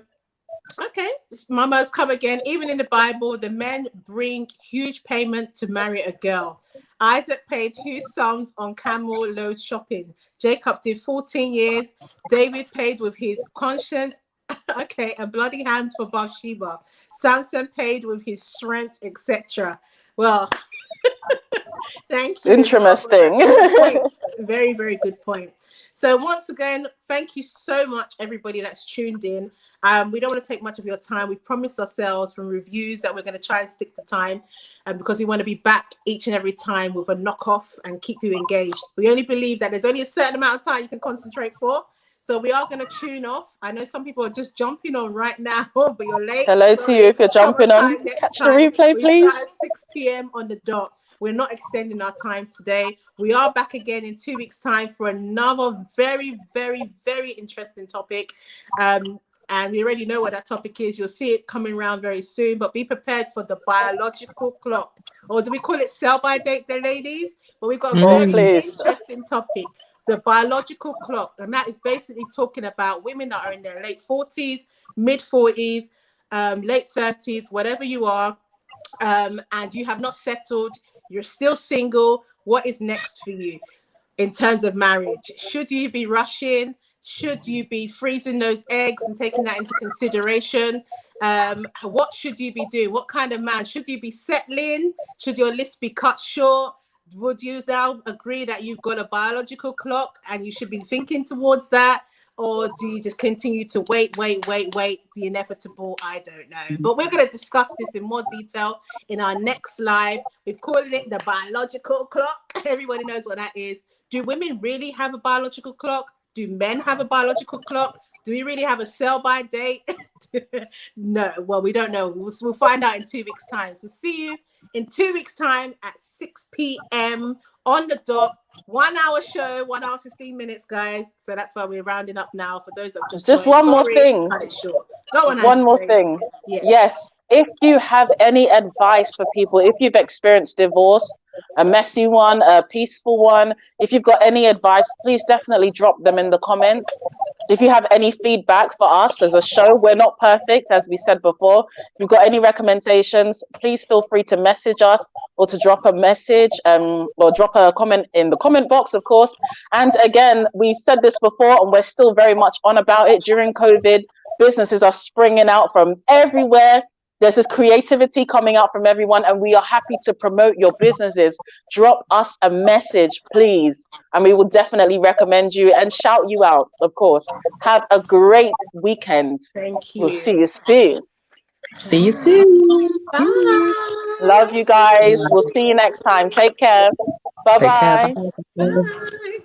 Mama's come again. Even in the Bible, the men bring huge payment to marry a girl. Isaac paid huge sums on camel load shopping. Jacob did 14 years. David paid with his conscience, and bloody hands for Bathsheba. Samson paid with his strength, etc. Well, thank you. Interesting. Very, very good point. So once again, thank you so much, everybody that's tuned in. We don't want to take much of your time. We promised ourselves from reviews that we're going to try and stick to time, because we want to be back each and every time with a knockoff and keep you engaged. We only believe that there's only a certain amount of time you can concentrate for. So we are going to tune off. I know some people are just jumping on right now, but you're late. Hello to you if you're jumping on. Catch the replay, please. We start at 6 p.m. on the dot. We're not extending our time today. We are back again in 2 weeks' time for another very, very, very interesting topic. And we already know what that topic is. You'll see it coming around very soon, but be prepared for the biological clock. Or do we call it sell by date, the ladies? But we've got a very interesting topic, the biological clock. And that is basically talking about women that are in their late 40s, mid 40s, late 30s, whatever you are, and you have not settled, you're still single. What is next for you in terms of marriage? Should you be rushing? Should you be freezing those eggs and taking that into consideration? What should you be doing? What kind of man? Should you be settling? Should your list be cut short? Would you now agree that you've got a biological clock and you should be thinking towards that? Or do you just continue to wait, the inevitable? I don't know. But we're going to discuss this in more detail in our next live. We've called it the biological clock. Everybody knows what that is. Do women really have a biological clock? Do men have a biological clock? Do we really have a sell-by date? No, well, we don't know. We'll find out in 2 weeks' time. So see you in 2 weeks' time at 6 p.m. on the dot. 1 hour show, 1 hour, 15 minutes, guys. So that's why we're rounding up now for those that have just one more thing. Cut it short. One more thing. Yes. If you have any advice for people, if you've experienced divorce, a messy one, a peaceful one, if you've got any advice, please definitely drop them in the comments. If you have any feedback for us as a show, we're not perfect, as we said before. If you've got any recommendations, please feel free to message us or to drop a message or drop a comment in the comment box, of course. And again, we've said this before and we're still very much on about it. During COVID, businesses are springing out from everywhere. There's this creativity coming out from everyone, and we are happy to promote your businesses. Drop us a message, please, and we will definitely recommend you and shout you out, of course. Have a great weekend. Thank you. We'll see you soon. See you soon. Bye. Love you guys. We'll see you next time. Take care. Bye-bye. Take care. Bye.